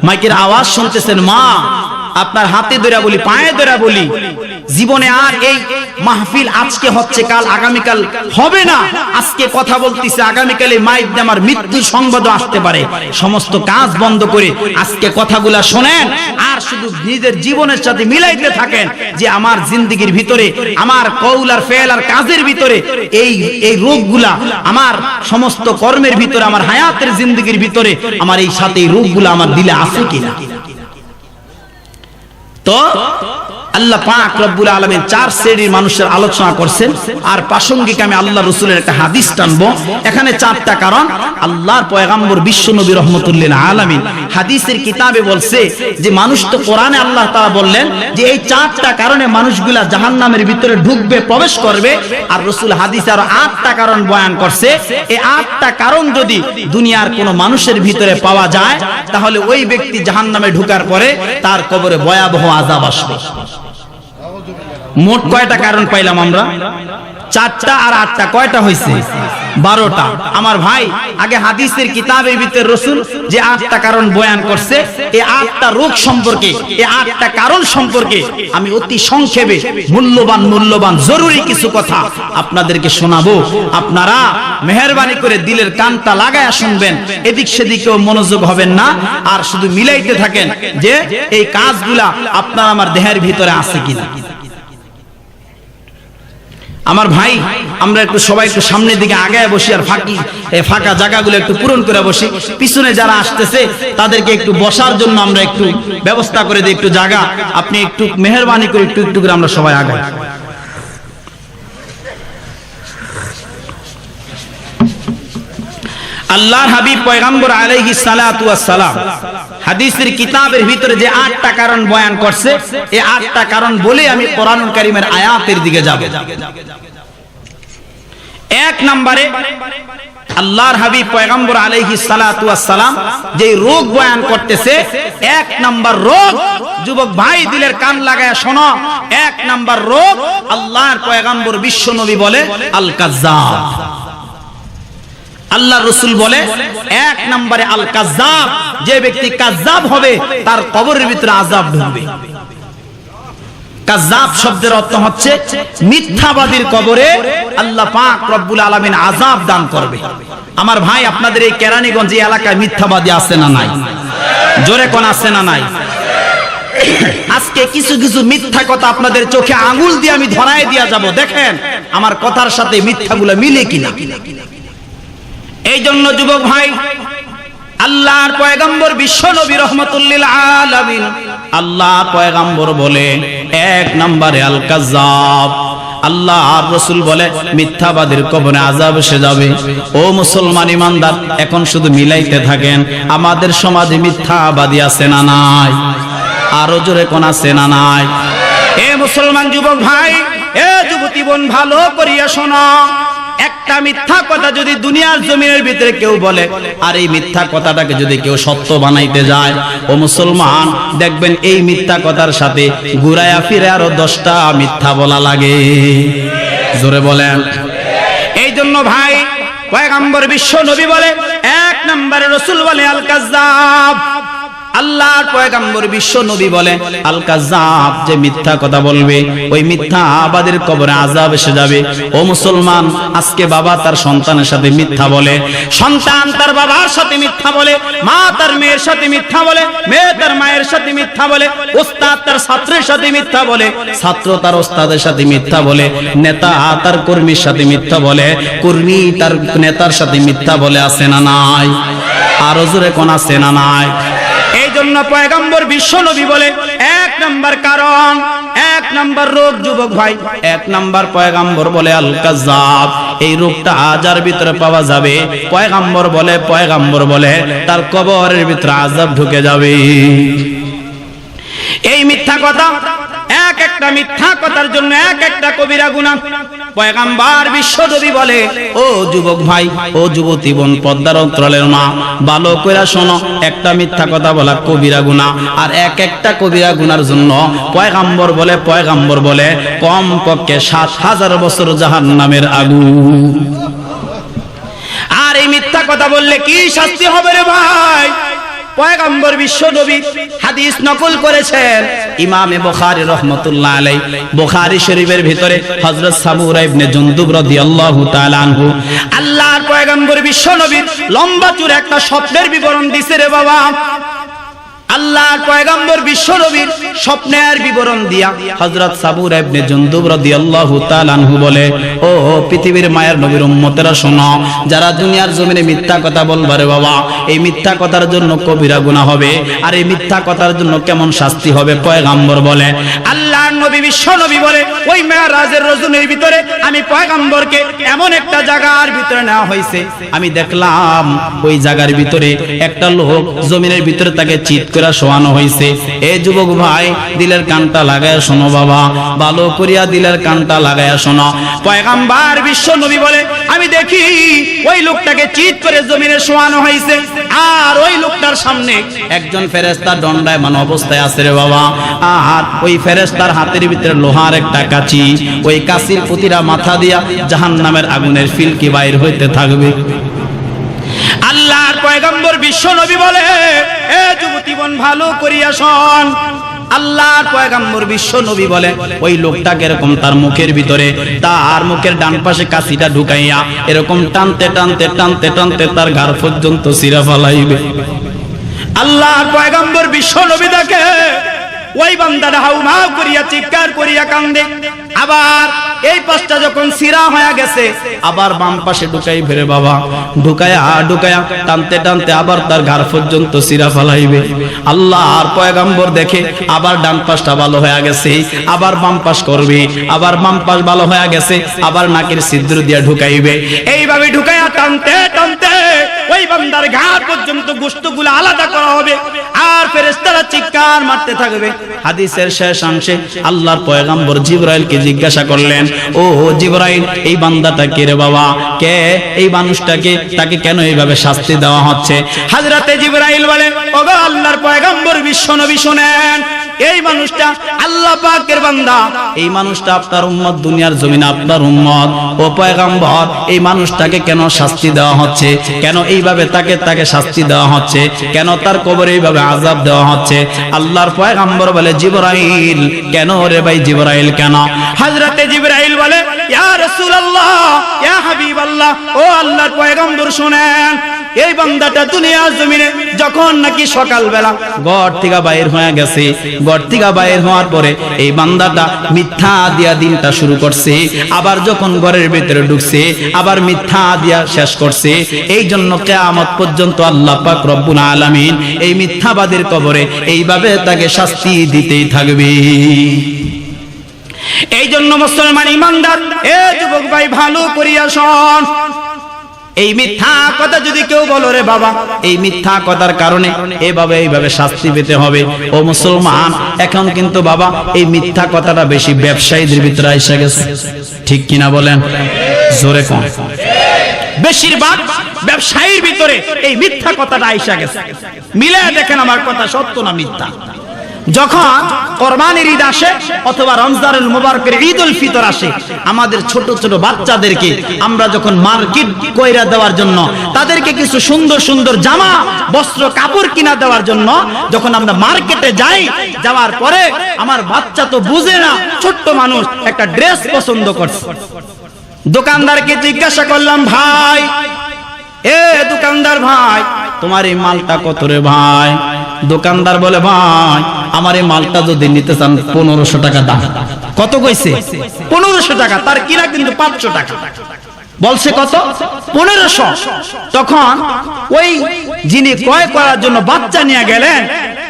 A: মাইকের আওয়াজ শুনতেছেন, মা আপনার হাতে ধরে বলি, পায়ে ধরে বলি, জীবনে আর এই মাহফিল আজকে হচ্ছে কাল আগামীকাল হবে না। আজকে কথা বলতেছে, আগামীকালে মাইক দিয়ে আমার মৃত্যুর সংবাদ আসতে পারে। সমস্ত কাজ বন্ধ করে আজকে কথাগুলা শোনেন আর শুধু নিজের জীবনের সাথে মিলাইতে থাকেন যে আমার জিন্দেগির ভিতরে, আমার কওল আর ফেল আর কাজের ভিতরে এই রোগগুলা, আমার সমস্ত কর্মের ভিতরে, আমার হায়াতের জিন্দেগির ভিতরে আমার এই সাথে এই রোগগুলা আমার দিলে আছে কিনা। তো আল্লাহ পাক রব্বুল আলামিন 4 শ্রেণীর মানুষের আলোচনা করছেন। আর প্রাসঙ্গিক আমি আল্লাহ রাসূলের একটা হাদিস টানবো। এখানে 4টা কারণ আল্লাহর পয়গম্বর বিশ্ব নবী রাহমাতুল্লিল আলামিন হাদিসের কিতাবে বলছে যে মানুষ তো কোরআনে আল্লাহ তাআলা বললেন যে এই 4টা কারণে মানুষগুলা জাহান্নামের ভিতরে ঢুকবে, প্রবেশ করবে। আর রাসূল হাদিসে আরো 8টা কারণ বয়ান করছে। এই 8টা কারণ যদি দুনিয়ার কোনো মানুষের ভিতরে পাওয়া যায় তাহলে ওই ব্যক্তি জাহান্নামে ঢোকার পরে তার কবরে ভয়াবহ আযাব আসবে। মোট কয়টা কারণ পাইলাম আমরা? 4টা আর 8টা কয়টা হয়েছে? 12টা। আমার ভাই আগে হাদিসের কিতাবের ভিতরে রাসূল যে 8টা কারণ বয়ান করছে, এই 8টা রোগ সম্পর্কে, এই 8টা কারণ সম্পর্কে আমি অতি সংক্ষেপে মূল্যবান জরুরি কিছু কথা আপনাদেরকে শোনাবো। আপনারা মেহেরবানি করে দিলের কানটা লাগায়া শুনবেন, এদিক সেদিকেও মনোযোগ হবেন না, আর শুধু মিলাইতে থাকেন যে এই কাজগুলা আপনার আমার দেহের ভিতরে আছে কিনা। আমার ভাই, আমরা একটু সবাই একটু সামনের দিকে আগায় বসি, আর ফাঁকা জায়গাগুলো একটু পূরণ করে বসি। পিছনে যারা আসতেছে তাদেরকে একটু বসার জন্য আমরা একটু ব্যবস্থা করে দিই, একটু জায়গা আপনি একটু মেহেরবানি করে একটু একটু করে আমরা সবাই আগাই। আল্লাহর হাবিব পয়গম্বর আলাইহিস সালাতু ওয়াস সালাম হাদিসের কিতাবের ভিতরে যে 8টা কারণ বয়ান করছে, এই 8টা কারণ বলে আমি কোরআনুল কারীমের আয়াতের দিকে যাব। এক নম্বরে আল্লাহর হাবিব পয়গম্বর আলাইহিস সালাতু ওয়াস সালাম যে রোগ বয়ান করতেছে, এক নাম্বার রোগ, যুবক ভাই দিলের কান লাগায় শোনো, এক নাম্বার রোগ আল্লাহর পয়গম্বর বিশ্ব নবী বলে আল কাজ্জাব। আল্লাহ রসুল বলে এক নম্বরে আল কাজ্জাব, যে ব্যক্তি কাজ্জাব হবে তার কবরের ভিতরে আযাব ঢুকবে। কাজ্জাব শব্দের অর্থ হচ্ছে মিথ্যাবাদীর কবরে আল্লাহ পাক রব্বুল আলামিন আযাব দান করবে। আমার ভাই, আপনাদের এই কেরানীগঞ্জ এলাকায় মিথ্যাবাদী আছে না নাই? জোরে কোন আছে না নাই? আজকে কিছু কিছু মিথ্যা কথা আপনাদের চোখে আঙ্গুল দিয়ে আমি ধরায় দিয়া যাব, দেখেন আমার কথার সাথে মিথ্যাগুলো মিলে কিনা। এই জন্য যুবক ভাই, আল্লাহর পয়গম্বর বিশ্ব নবী রাহমাতুল লিল আলামিন, আল্লাহর পয়গম্বর বলে এক নম্বরে আল কাজ্জাব। আল্লাহর রাসূল বলে মিথ্যাবাদীর কবরে আযাব এসে যাবে। ও মুসলমান ইমানদার, এখন শুধু মিলাইতে থাকেন, আমাদের সমাজে মিথ্যাবাদী আছে না নাই? আরো জোরে কোন আছে না নাই? এ মুসলমান যুবক ভাই, এ যুবতী বোন, ভালো করিয়া শোনো, একটা মিথ্যা কথা যদি দুনিয়ার জমিনের ভিতরে কেউ বলে, আর এই মিথ্যা কথাটাকে যদি কেউ সত্য বানাইতে যায়, ও মুসলমান দেখবেন এই মিথ্যা কথার সাথে ঘুরায়া ফিরে আরো 10টা মিথ্যা বলা লাগে। জোরে বলেন। এই জন্য ভাই, পয়গম্বর বিশ্ব নবী বলে এক নম্বরে, রাসূল বলে আল কাজ্জাব। আল্লাহর পয়গম্বর বিশ্ব নবী বলে আল কাজ্জাব, যে মিথ্যা কথা বলবে ওই মিথ্যাবাদীর কবরে আযাব এসে যাবে। ও মুসলমান, আজকে বাবা তার সন্তানের সাথে মিথ্যা বলে, সন্তান তার বাবার সাথে মিথ্যা বলে, মা তার মেয়ের সাথে মিথ্যা বলে, মেয়ে তার মায়ের সাথে মিথ্যা বলে, ওস্তাদ তার ছাত্রের সাথে মিথ্যা বলে, ছাত্র তার ওস্তাদের সাথে মিথ্যা বলে, নেতা তার কর্মীর সাথে মিথ্যা বলে, কর্মী তার নেতার সাথে মিথ্যা বলে। আছে না নাই? আরো জোরে কোন আছে না নাই? এই জন্য পয়গম্বর বিশ্ব নবী বলে এক নাম্বার কারণ, এক নাম্বার রোগ যুবক ভাই, এক নাম্বার পয়গম্বর বলে আল কাজ্জাব। এই রোগটা আজার ভিতরে পাওয়া যাবে, পয়গম্বর বলে তার কবরের ভিতরে আযাব ঢুকে যাবে। এই মিথ্যা কথা, এক একটা মিথ্যা কথার জন্য এক একটা কবিরা গুনাহ। পয়গম্বর বিশ্ব নবী বলে, ও যুবক ভাই, ও যুবতী বোন, পর্দার অন্তরালের মা, ভালো করে শোনো, একটা মিথ্যা কথা বলা কবিরা গুনাহ, আর এক একটা কবিরা গুনার জন্য পয়গম্বর বলে কম পক্ষে 7000 বছর জাহান্নামের আগুন। আর এই মিথ্যা কথা বললে কি শাস্তি হবে রে ভাই? পয়গম্বর বিশ্ব নবী হাদিস নকল করেছেন ইমামে বুখারী রাহমাতুল্লাহ আলাইহি। বুখারী শরীফের ভিতরে হযরত সামুরা ইবনে জুনদুব রাদিয়াল্লাহু তাআলা আনহু, আল্লাহর পয়গম্বর বিশ্ব নবী লম্বা চূড়া একটা স্বপ্নের বিবরণ দিছে রে বাবা। আল্লাহর পয়গম্বর বিশ্ব নবীর স্বপ্নের বিবরণ দিয়া হযরত সামুরা ইবনে জুনদুব রাদিয়াল্লাহু তাআলা আনহু বলে, ও পৃথিবীর মায়ের নবীর উম্মতেরা শোনো, যারা দুনিয়ার জমিনে মিথ্যা কথা বলবে রে বাবা, এই মিথ্যা কথার জন্য কবিরা গুনাহ হবে। আর এই মিথ্যা কথার জন্য কেমন শাস্তি হবে? পয়গম্বর বলে, আল্লাহর নবী বিশ্ব নবী বলে, ওই মেরাজের রজনীর ভিতরে আমি পয়গম্বরকে এমন একটা জায়গার ভিতরে নেওয়া হয়েছে, আমি দেখলাম ওই জায়গার ভিতরে একটা লোক জমিনের ভিতরে তাকে চিৎ করে শোয়ানো হয়েছে। এই যুবক ভাই, দিলের কানটা লাগায় শোনো বাবা, ভালো করিয়া দিলের কানটা লাগায় শোনো। পয়গম্বর বিশ্ব নবী বলে, আমি দেখি ওই লোকটাকে চিৎ করে জমিনে শোয়ানো হয়েছে, আর ওই লোকটার সামনে একজন ফেরেশতা দণ্ডায়মান অবস্থায় আছে রে বাবা। আর ওই ফেরেশতার হাতের ভিতরে লোহার একটা কাঁচি, ওই কাঁচির প্রতিটা মাথা দিয়া জাহান্নামের আগুনের ফিলকি বাইর হইতে থাকবে। আল্লাহর পয়গম্বর বিশ্ব নবী বলে, এ যুবতী বোন, ভালো করিয়া শোন, আল্লাহর পয়গম্বর বিশ্ব নবী বলে, ওই লোকটাকে এরকম তার মুখের ভিতরে, তার মুখের ডান পাশে কাঁচিটা ঢুকাইয়া এরকম টানতে টানতে টানতে টানতে তার ঘাড় পর্যন্ত চিরা ফেলাইবে। আল্লাহর পয়গম্বর বিশ্ব নবী দেখে ওই বান্দাটা হাউমাউ করিয়া চিৎকার করিয়া কান্দে। আবার এই পাশটা যখন সিরা হয়ে গেছে আবার বাম পাশে ঢুকাই ফেরে বাবা, ঢুকায়া টানতে টানতে আবার তার ঘাড় পর্যন্ত সিরা ফেলাইবে। আল্লাহর পয়গম্বর দেখে আবার ডান পাশটা ভালো হয়ে গেছে, আবার বাম পাশ করবে, আবার বাম পাশ ভালো হয়ে গেছে, আবার নাকের ছিদ্র দিয়ে ঢুকাইবে। এইভাবে ঢুকায়া টানতে টানতে ওই বান্দার ঘাড় পর্যন্ত গোশতগুলো আলাদা করা হবে, আর ফেরেশতারা চিৎকার মারতে থাকবে। হাদিসের শেষ অংশে আল্লাহর পয়গম্বর জিবরাইলকে জিজ্ঞাসা করলেন, ও জিবরাইল, এই বান্দাটা কে রে বাবা, কে এই মানুষটাকে, তাকে কেন এইভাবে শাস্তি দেওয়া হচ্ছে? হযরতে জিবরাইল বলে, ওগো আল্লাহর পয়গম্বর বিশ্বনবী শুনেন, এই মানুষটা আল্লাহ পাকের বান্দা, এই মানুষটা আপনার উম্মত, দুনিয়ার জমিনে আপনার উম্মত। ও পয়গম্বর, এই মানুষটাকে কেন শাস্তি দেওয়া হচ্ছে, কেন এইভাবে তাকে শাস্তি দেওয়া হচ্ছে, কেন তার কবরে এইভাবে আযাব দেওয়া হচ্ছে? আল্লাহর পয়গম্বর বলে, জিবরাইল কেন রে ভাই, জিবরাইল কেন? হযরতে জিবরাইল বলে, ইয়া রাসূলুল্লাহ, ইয়া হাবিবাল্লাহ, ও আল্লাহর পয়গম্বর শুনেন, এই বান্দাটা দুনিয়ার জমিনে যখন নাকি সকালবেলা ঘর থেকে বাইর হয়ে গেছে, ঘর থেকে বাইর হওয়ার পরে এই বান্দাটা মিথ্যা দিয়া দিনটা শুরু করছে, আবার যখন ঘরের ভিতরে ঢুকছে আবার মিথ্যা দিয়া শেষ করছে। এই জন্য কিয়ামত পর্যন্ত আল্লাহ পাক রব্বুল আলামিন এই মিথ্যাবাদীর কবরে এইভাবে তাকে শাস্তি দিতেই থাকবে। এই জন্য মুসলমান ইমানদার, এ যুবক ভাই ভালো করিয়া শোন, এই মিথ্যা কথা যদি কেউ বলো রে বাবা, এই মিথ্যা কথার কারণে এইভাবে শাস্তি পেতে হবে। ও মুসলমান, এখন কিন্তু বাবা এই মিথ্যা কথাটা বেশি ব্যবসায়ীদের ভিতরে এসে গেছে, ঠিক কিনা বলেন? জোরে কোন? বেশিরভাগ ব্যবসায়ীর ভিতরে এই মিথ্যা কথাটা এসে গেছে। মিলে দেখেন আমার কথা সত্য না মিথ্যা। যখন কোরবানির ঈদ আসে অথবা রমজানুল মুবারকের ঈদুল ফিতর আসে, আমাদের ছোট ছোট বাচ্চাদেরকে আমরা যখন মার্কেট কইরা দেওয়ার জন্য, তাদেরকে কিছু সুন্দর সুন্দর জামা বস্ত্র কাপড় কিনা দেওয়ার জন্য যখন আমরা মার্কেটে যাই, যাওয়ার পরে আমার বাচ্চা তো বুঝে না, ছোট্ট মানুষ একটা ড্রেস পছন্দ করছে। দোকানদারকে জিজ্ঞাসা করলাম, ভাই, এ দোকানদার ভাই, তোমার এই মালটা কত রে ভাই? দোকানদার বলে, ভাই, আমার এই মালটা যদি নিতে চান 1500 টাকা দাম। কত কইছে? 1500 টাকা। তার কিনা কিন্তু 500 টাকা। বলছে কত? 1500। তখন ওই যিনি ক্রয় করার জন্য বাচ্চা নিয়ে গেলেন,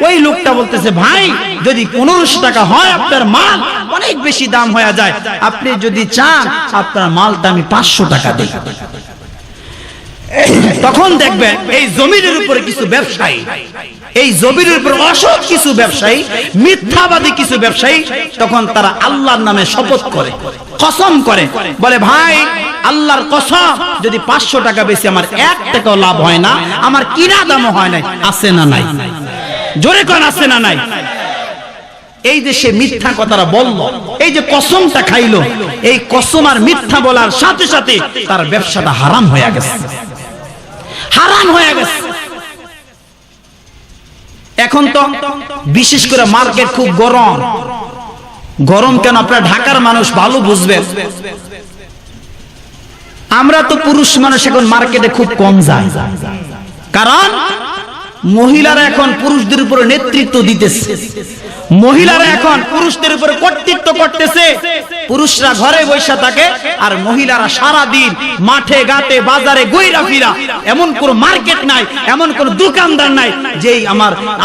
A: ওই লোকটা বলতেছে, ভাই, যদি 1500 টাকা হয় আপনার মাল অনেক বেশি দাম হয়ে যায়, আপনি যদি চান আপনার মালটা আমি 500 টাকা দেই। তখন দেখবেন এই জমিনের উপরে কিছু ব্যবসায়ী, এই জমিনের উপর অসৎ কিছু ব্যবসায়ী, মিথ্যাবাদী কিছু ব্যবসায়ী, তখন তারা আল্লাহর নামে শপথ করে, কসম করে, বলে, ভাই, আল্লাহর কসম, যদি 500 টাকা বেশি আমার 1 টাকাও লাভ হয় না, আমার কিনা দামও হয় না। আছে না নাই? জোরে কোন আছে না নাই? এই যে সে মিথ্যা কথাটা বলল, এই যে কসমটা খাইলো, এই কসম আর মিথ্যা বলার সাথে সাথে তার ব্যবসাটা হারাম হয়ে গেছে, হারাম হয়ে গেছে। এখন তো বিশেষ করে মার্কেট খুব গরম। গরম কেন? আপনারা ঢাকার মানুষ ভালো বুঝবেন। আমরা তো পুরুষ মানুষ এখন মার্কেটে খুব কম যাই, কারণ মহিলারা এখন পুরুষদের উপরে নেতৃত্ব দিতেছে, মহিলারা এখন পুরুষদের উপরে কর্তৃত্ব করতেছে। পুরুষরা ঘরে বসে থাকে আর মহিলারা সারা দিন মাঠে ঘাটে বাজারে ঘুরা ফিরা। এমন কোন মার্কেট নাই, এমন কোন দোকানদার নাই যেই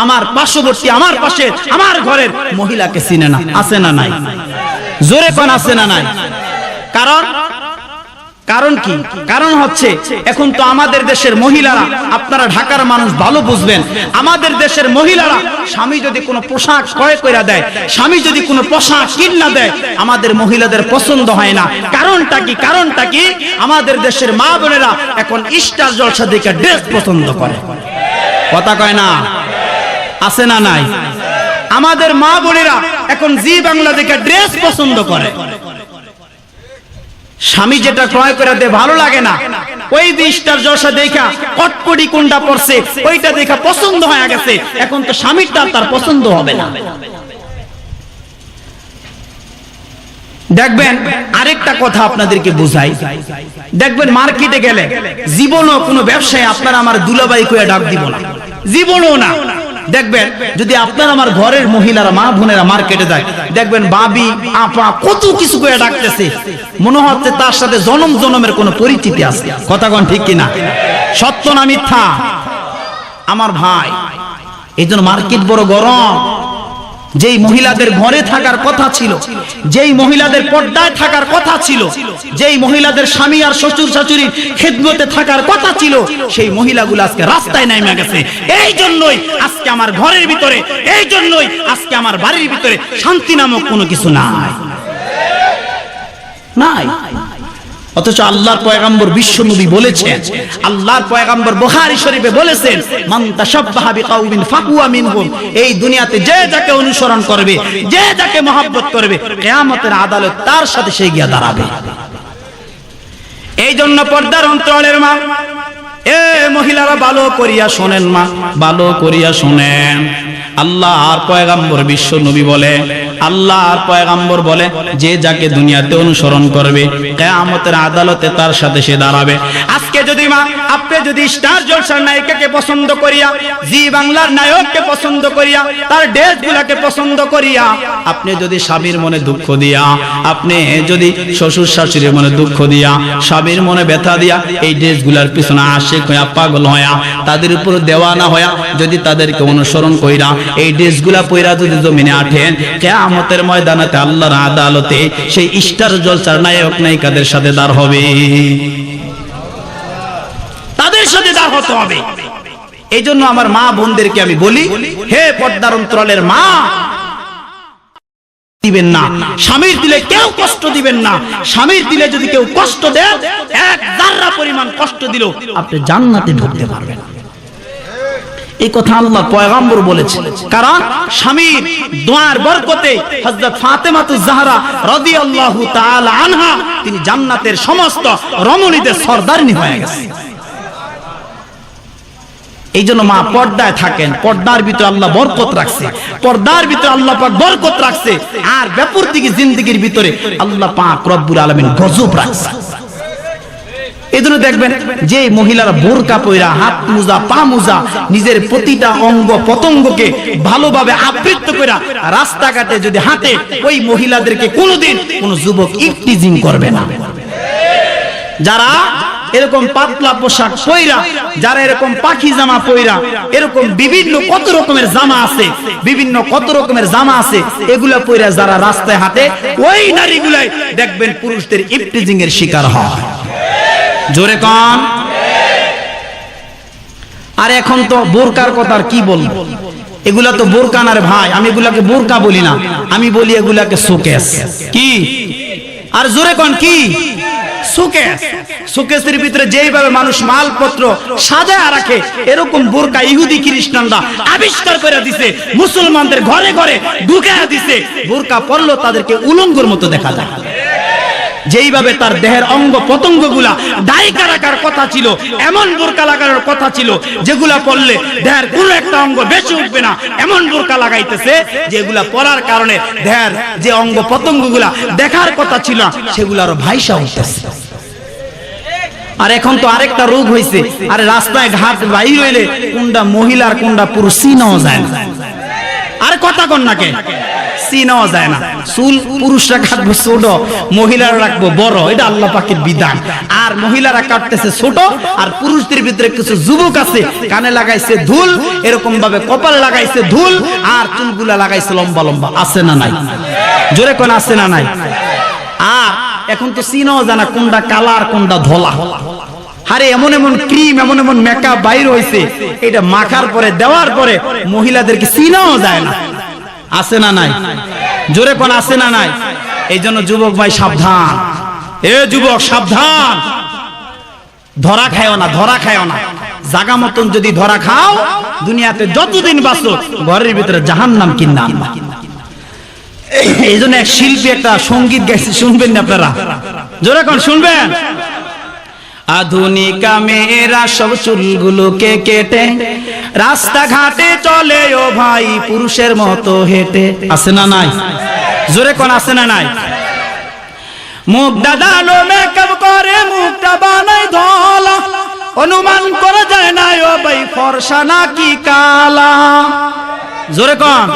A: আমার পার্শ্ববর্তী, আমার পাশে, আমার ঘরের মহিলাকে চিনে না। আছে না নাই? জোরে কোন আছে না নাই? কারণ কি? কারণ হচ্ছে এখন তো আমাদের দেশের মহিলারা, আপনারা ঢাকার মানুষ ভালো বুঝবেন, আমাদের দেশের মহিলারা স্বামী যদি কোনো পোশাক ক্রয় করে দেয়, স্বামী যদি কোনো পোশাক কিনা দেয়, আমাদের মহিলাদের পছন্দ হয় না। কারণটা কি? কারণটা কি? আমাদের দেশের মা বোনেরা এখন স্টার জলসা দেখে ড্রেস পছন্দ করে। কথা কয় না? আছে না নাই? আমাদের মা বোনেরা এখন জি বাংলা দেখে ড্রেস পছন্দ করে। স্বামী যেটা ক্রয় করে দেয় ভালো লাগে না, ওই স্টার জলসা দেখা কটকটি কোনটা পড়ছে ওইটা দেখা পছন্দ হয়ে গেছে। এখন তো স্বামীটা তার পছন্দ হবে না। দেখবেন আরেকটা কথা আপনাদেরকে বুঝাই, দেখবেন মার্কেটে গেলে জীবনও কোনো ব্যবসায়ী আপনারা আমার দুলাভাই কইয়া ডাক দিব না, জীবনও না। দেখবেন যদি আপনার আমার ঘরের মহিলারা মা বোনেরা মার্কেটে যায়, দেখবেন বাবি আপা কত কিছু করে ডাকতেছে, মনে হচ্ছে তার সাথে জনম জনমের কোনো পরিচিতি আছে। কথা কোন ঠিক কিনা? সত্য না মিথ্যা? আমার ভাই, এই জন্য মার্কেট বড় গরম। যেই মহিলাদের ঘরে থাকার কথা ছিল, যেই মহিলাদের পর্দায় থাকার কথা ছিল, যেই মহিলাদের স্বামী আর শ্বশুর শাশুড়ির খেদমতে থাকার কথা ছিল, সেই মহিলাগুলো আজকে রাস্তায় নেমে গেছে। এই জন্যই আজকে আমার ঘরের ভিতরে, এই জন্যই আজকে আমার বাড়ির ভিতরে শান্তি নামক কোনো কিছু নাই নাই। অথচ আল্লাহর পয়গম্বর বিশ্ব নবী বলেছেন, আল্লাহর পয়গম্বর বুখারী শরীফে বলেছেন, মান তাশাব্বাহা বিকাউমিন ফাহুয়া মিনহুম। এই দুনিয়াতে যে যাকে অনুসরণ করবে, যে যাকে মহব্বত করবে, কিয়ামতের আদালত তার সাথে সে গিয়ে দাঁড়াবে। এই জন্য পর্দার অন্তরালের মা, এ মহিলারা ভালো করিয়া শোনেন মা, ভালো করিয়া শোনেন। আল্লাহর পয়গম্বর বিশ্ব নবী বলে, আল্লাহর পয়গম্বর বলে, যে যাকে দুনিয়াতে অনুসরণ করবে কিয়ামতের আদালতে তার সাথে সে দাঁড়াবে। আজকে যদি মা আপনি যদি স্টার জলসার নায়িকাকে পছন্দ করিয়া, জি বাংলার নায়ককে পছন্দ করিয়া, তার ড্রেসগুলোকে পছন্দ করিয়া, আপনি যদি স্বামীর মনে দুঃখ দিয়া, আপনি যদি শ্বশুর শাশুড়ির মনে দুঃখ দিয়া, স্বামীর মনে ব্যথা দিয়া, এই ড্রেসগুলোর পিছনে আশিক হইয়া, পাগল হইয়া, তাদের উপর দেওয়ানা হইয়া যদি তাদেরকে অনুসরণ কইরা এই ড্রেসগুলা পয়রা যদি জমিনে আঠেন, কিয়ামতের ময়দানেতে আল্লাহর আদালতে সেই স্টার জলসার নায়ক নায়িকাদের সাথে দাঁড় হবে, তাদের সাথে দাঁড় হতে হবে। এই জন্য আমার মা বোনদেরকে আমি বলি, হে পর্দার অন্তরালের মা, দিবেন না স্বামীর দিলে কেউ কষ্ট দিবেন না। স্বামীর দিলে যদি কেউ কষ্ট দেয়, এক যারা পরিমাণ কষ্ট দিল আপনি জান্নাতে ঢুকতে পারবেন। এই কথা আল্লাহ পয়গম্বর বলেছেন। কারণ স্বামীর দোয়ার বরকতে হযরত ফাতেমাতুজ জাহরা রাদিয়াল্লাহু তাআলা আনহা তিনি জান্নাতের সমস্ত রমণীদের সরদারনি হয়ে গেছে। এই জন্য মা পর্দায় থাকেন, পর্দার ভিতরে আল্লাহ বরকত রাখছে, পর্দার ভিতরে আল্লাহ পাক বরকত রাখছে, আর ব্যাপরদিকে জিন্দেগির ভিতরে আল্লাহ পাক রব্বুল আলামিন গজব রাখছে। এই জন্য দেখবেন যে মহিলারা বোরকা পয়রা, হাত মোজা, পা মোজা, নিজের প্রতিটা অঙ্গ পতঙ্গকে ভালোভাবে আবৃত করে রাস্তাঘাটে যদি হাঁটে, ওই মহিলাদেরকে কোনোদিন কোন যুবক ইফটিজিং করবে না। যারা এরকম পাতলা পোশাক পয়রা, যারা এরকম পাখি জামা পয়রা, এরকম বিভিন্ন কত রকমের জামা আছে, বিভিন্ন কত রকমের জামা আছে, এগুলা পয়রা যারা রাস্তায় হাঁটে, ওই নারীগুলাই দেখবেন পুরুষদের ইফটিজিং এর শিকার হয়। জোরে কান। আর এখন তো বোরকার কথা আর কি বলবো, এগুলা তো বোরকা না রে ভাই, আমি এগুলাকে বোরকা বলি না, আমি বলি এগুলাকে শোকেস। কি? আর জোরে কান কি? শোকেস। শোকেসের ভিতরে যেইভাবে মানুষ মালপত্র সাজায় রাখে, এরকম বোরকা ইহুদি খ্রিস্টানরা আবিষ্কার করে দিছে, মুসলমানদের ঘরে ঘরে ঢুকায়া দিছে। বোরকা পরলো তাদেরকে উলঙ্গর মতো দেখা যায়। যেইভাবে তার দেহের অঙ্গ পতঙ্গ গুলা ডাইকা রাখার কথা ছিল, এমন বোরকা লাগানোর কথা ছিল যেগুলা পরলে দেহের কোনো একটা অঙ্গ বেশি উঠবে না, এমন বোরকা লাগাইতেছে যেগুলা পরার কারণে দেহের যে অঙ্গ পতঙ্গ গুলা দেখার কথা ছিল সেগুলো আরো ভাইসা উঠতেছে। আর এখন তো আরেকটা রোগ হয়েছে, আরে রাস্তায় ঘাট বাইর হইলে কোনটা মহিলার কোনটা পুরুষ চিনাও যায় না। আর কথা কন নাকে চিনাও যায় না। চুল পুরুষরা কাটবো ছোট, মহিলারা রাখবো বড়, এটা আল্লাহ পাকের বিধান। আর মহিলারা কাটতেছে ছোট, আর পুরুষদের ভিতরে কিছু যুবক আছে কানে লাগাইছে ধুল, এরকম ভাবে কপাল লাগাইছে ধুল, আর চুলগুলা লাগাইছে লম্বা লম্বা। আছে না নাই? জোরে কোন আছে না নাই? আর এখন তো চিনাও জানা কোনটা কালার কোনটা ধলা। আরে এমন এমন ক্রিম, এমন এমন মেকআপ বাইর হইছে, এটা মাখার পরে দেওয়ার পরে মহিলাদেরকে চিনাও যায় না। আছে না নাই? জোরে কোন আছে না নাই? এই জন্য যুবক ভাই সাবধান, এ যুবক সাবধান, ধরা খায়ও না, ধরা খায়ও না। জাগা মতন যদি ধরা খাও, দুনিয়াতে যতদিন বাঁচো ঘরের ভিতরে জাহান্নাম কিনা আনবা। এই জন্য এক শিল্পী একটা সঙ্গীত গাইছে, শুনবেন না আপনারা? জোরে কোন শুনবেন? আধুনিকা মেয়েরা সব চুলগুলোকে কেটে রাস্তাঘাটে চলে ও ভাই পুরুষের মতো হেঁটে। আছে না নাই? জোরে কোন আছে না নাই? মুখ দাদালো মেকআপ করে মুখটা বানায় ধলা, অনুমান করা যায় না ও ভাই ফর্সা নাকি কালা। জোরে কোন,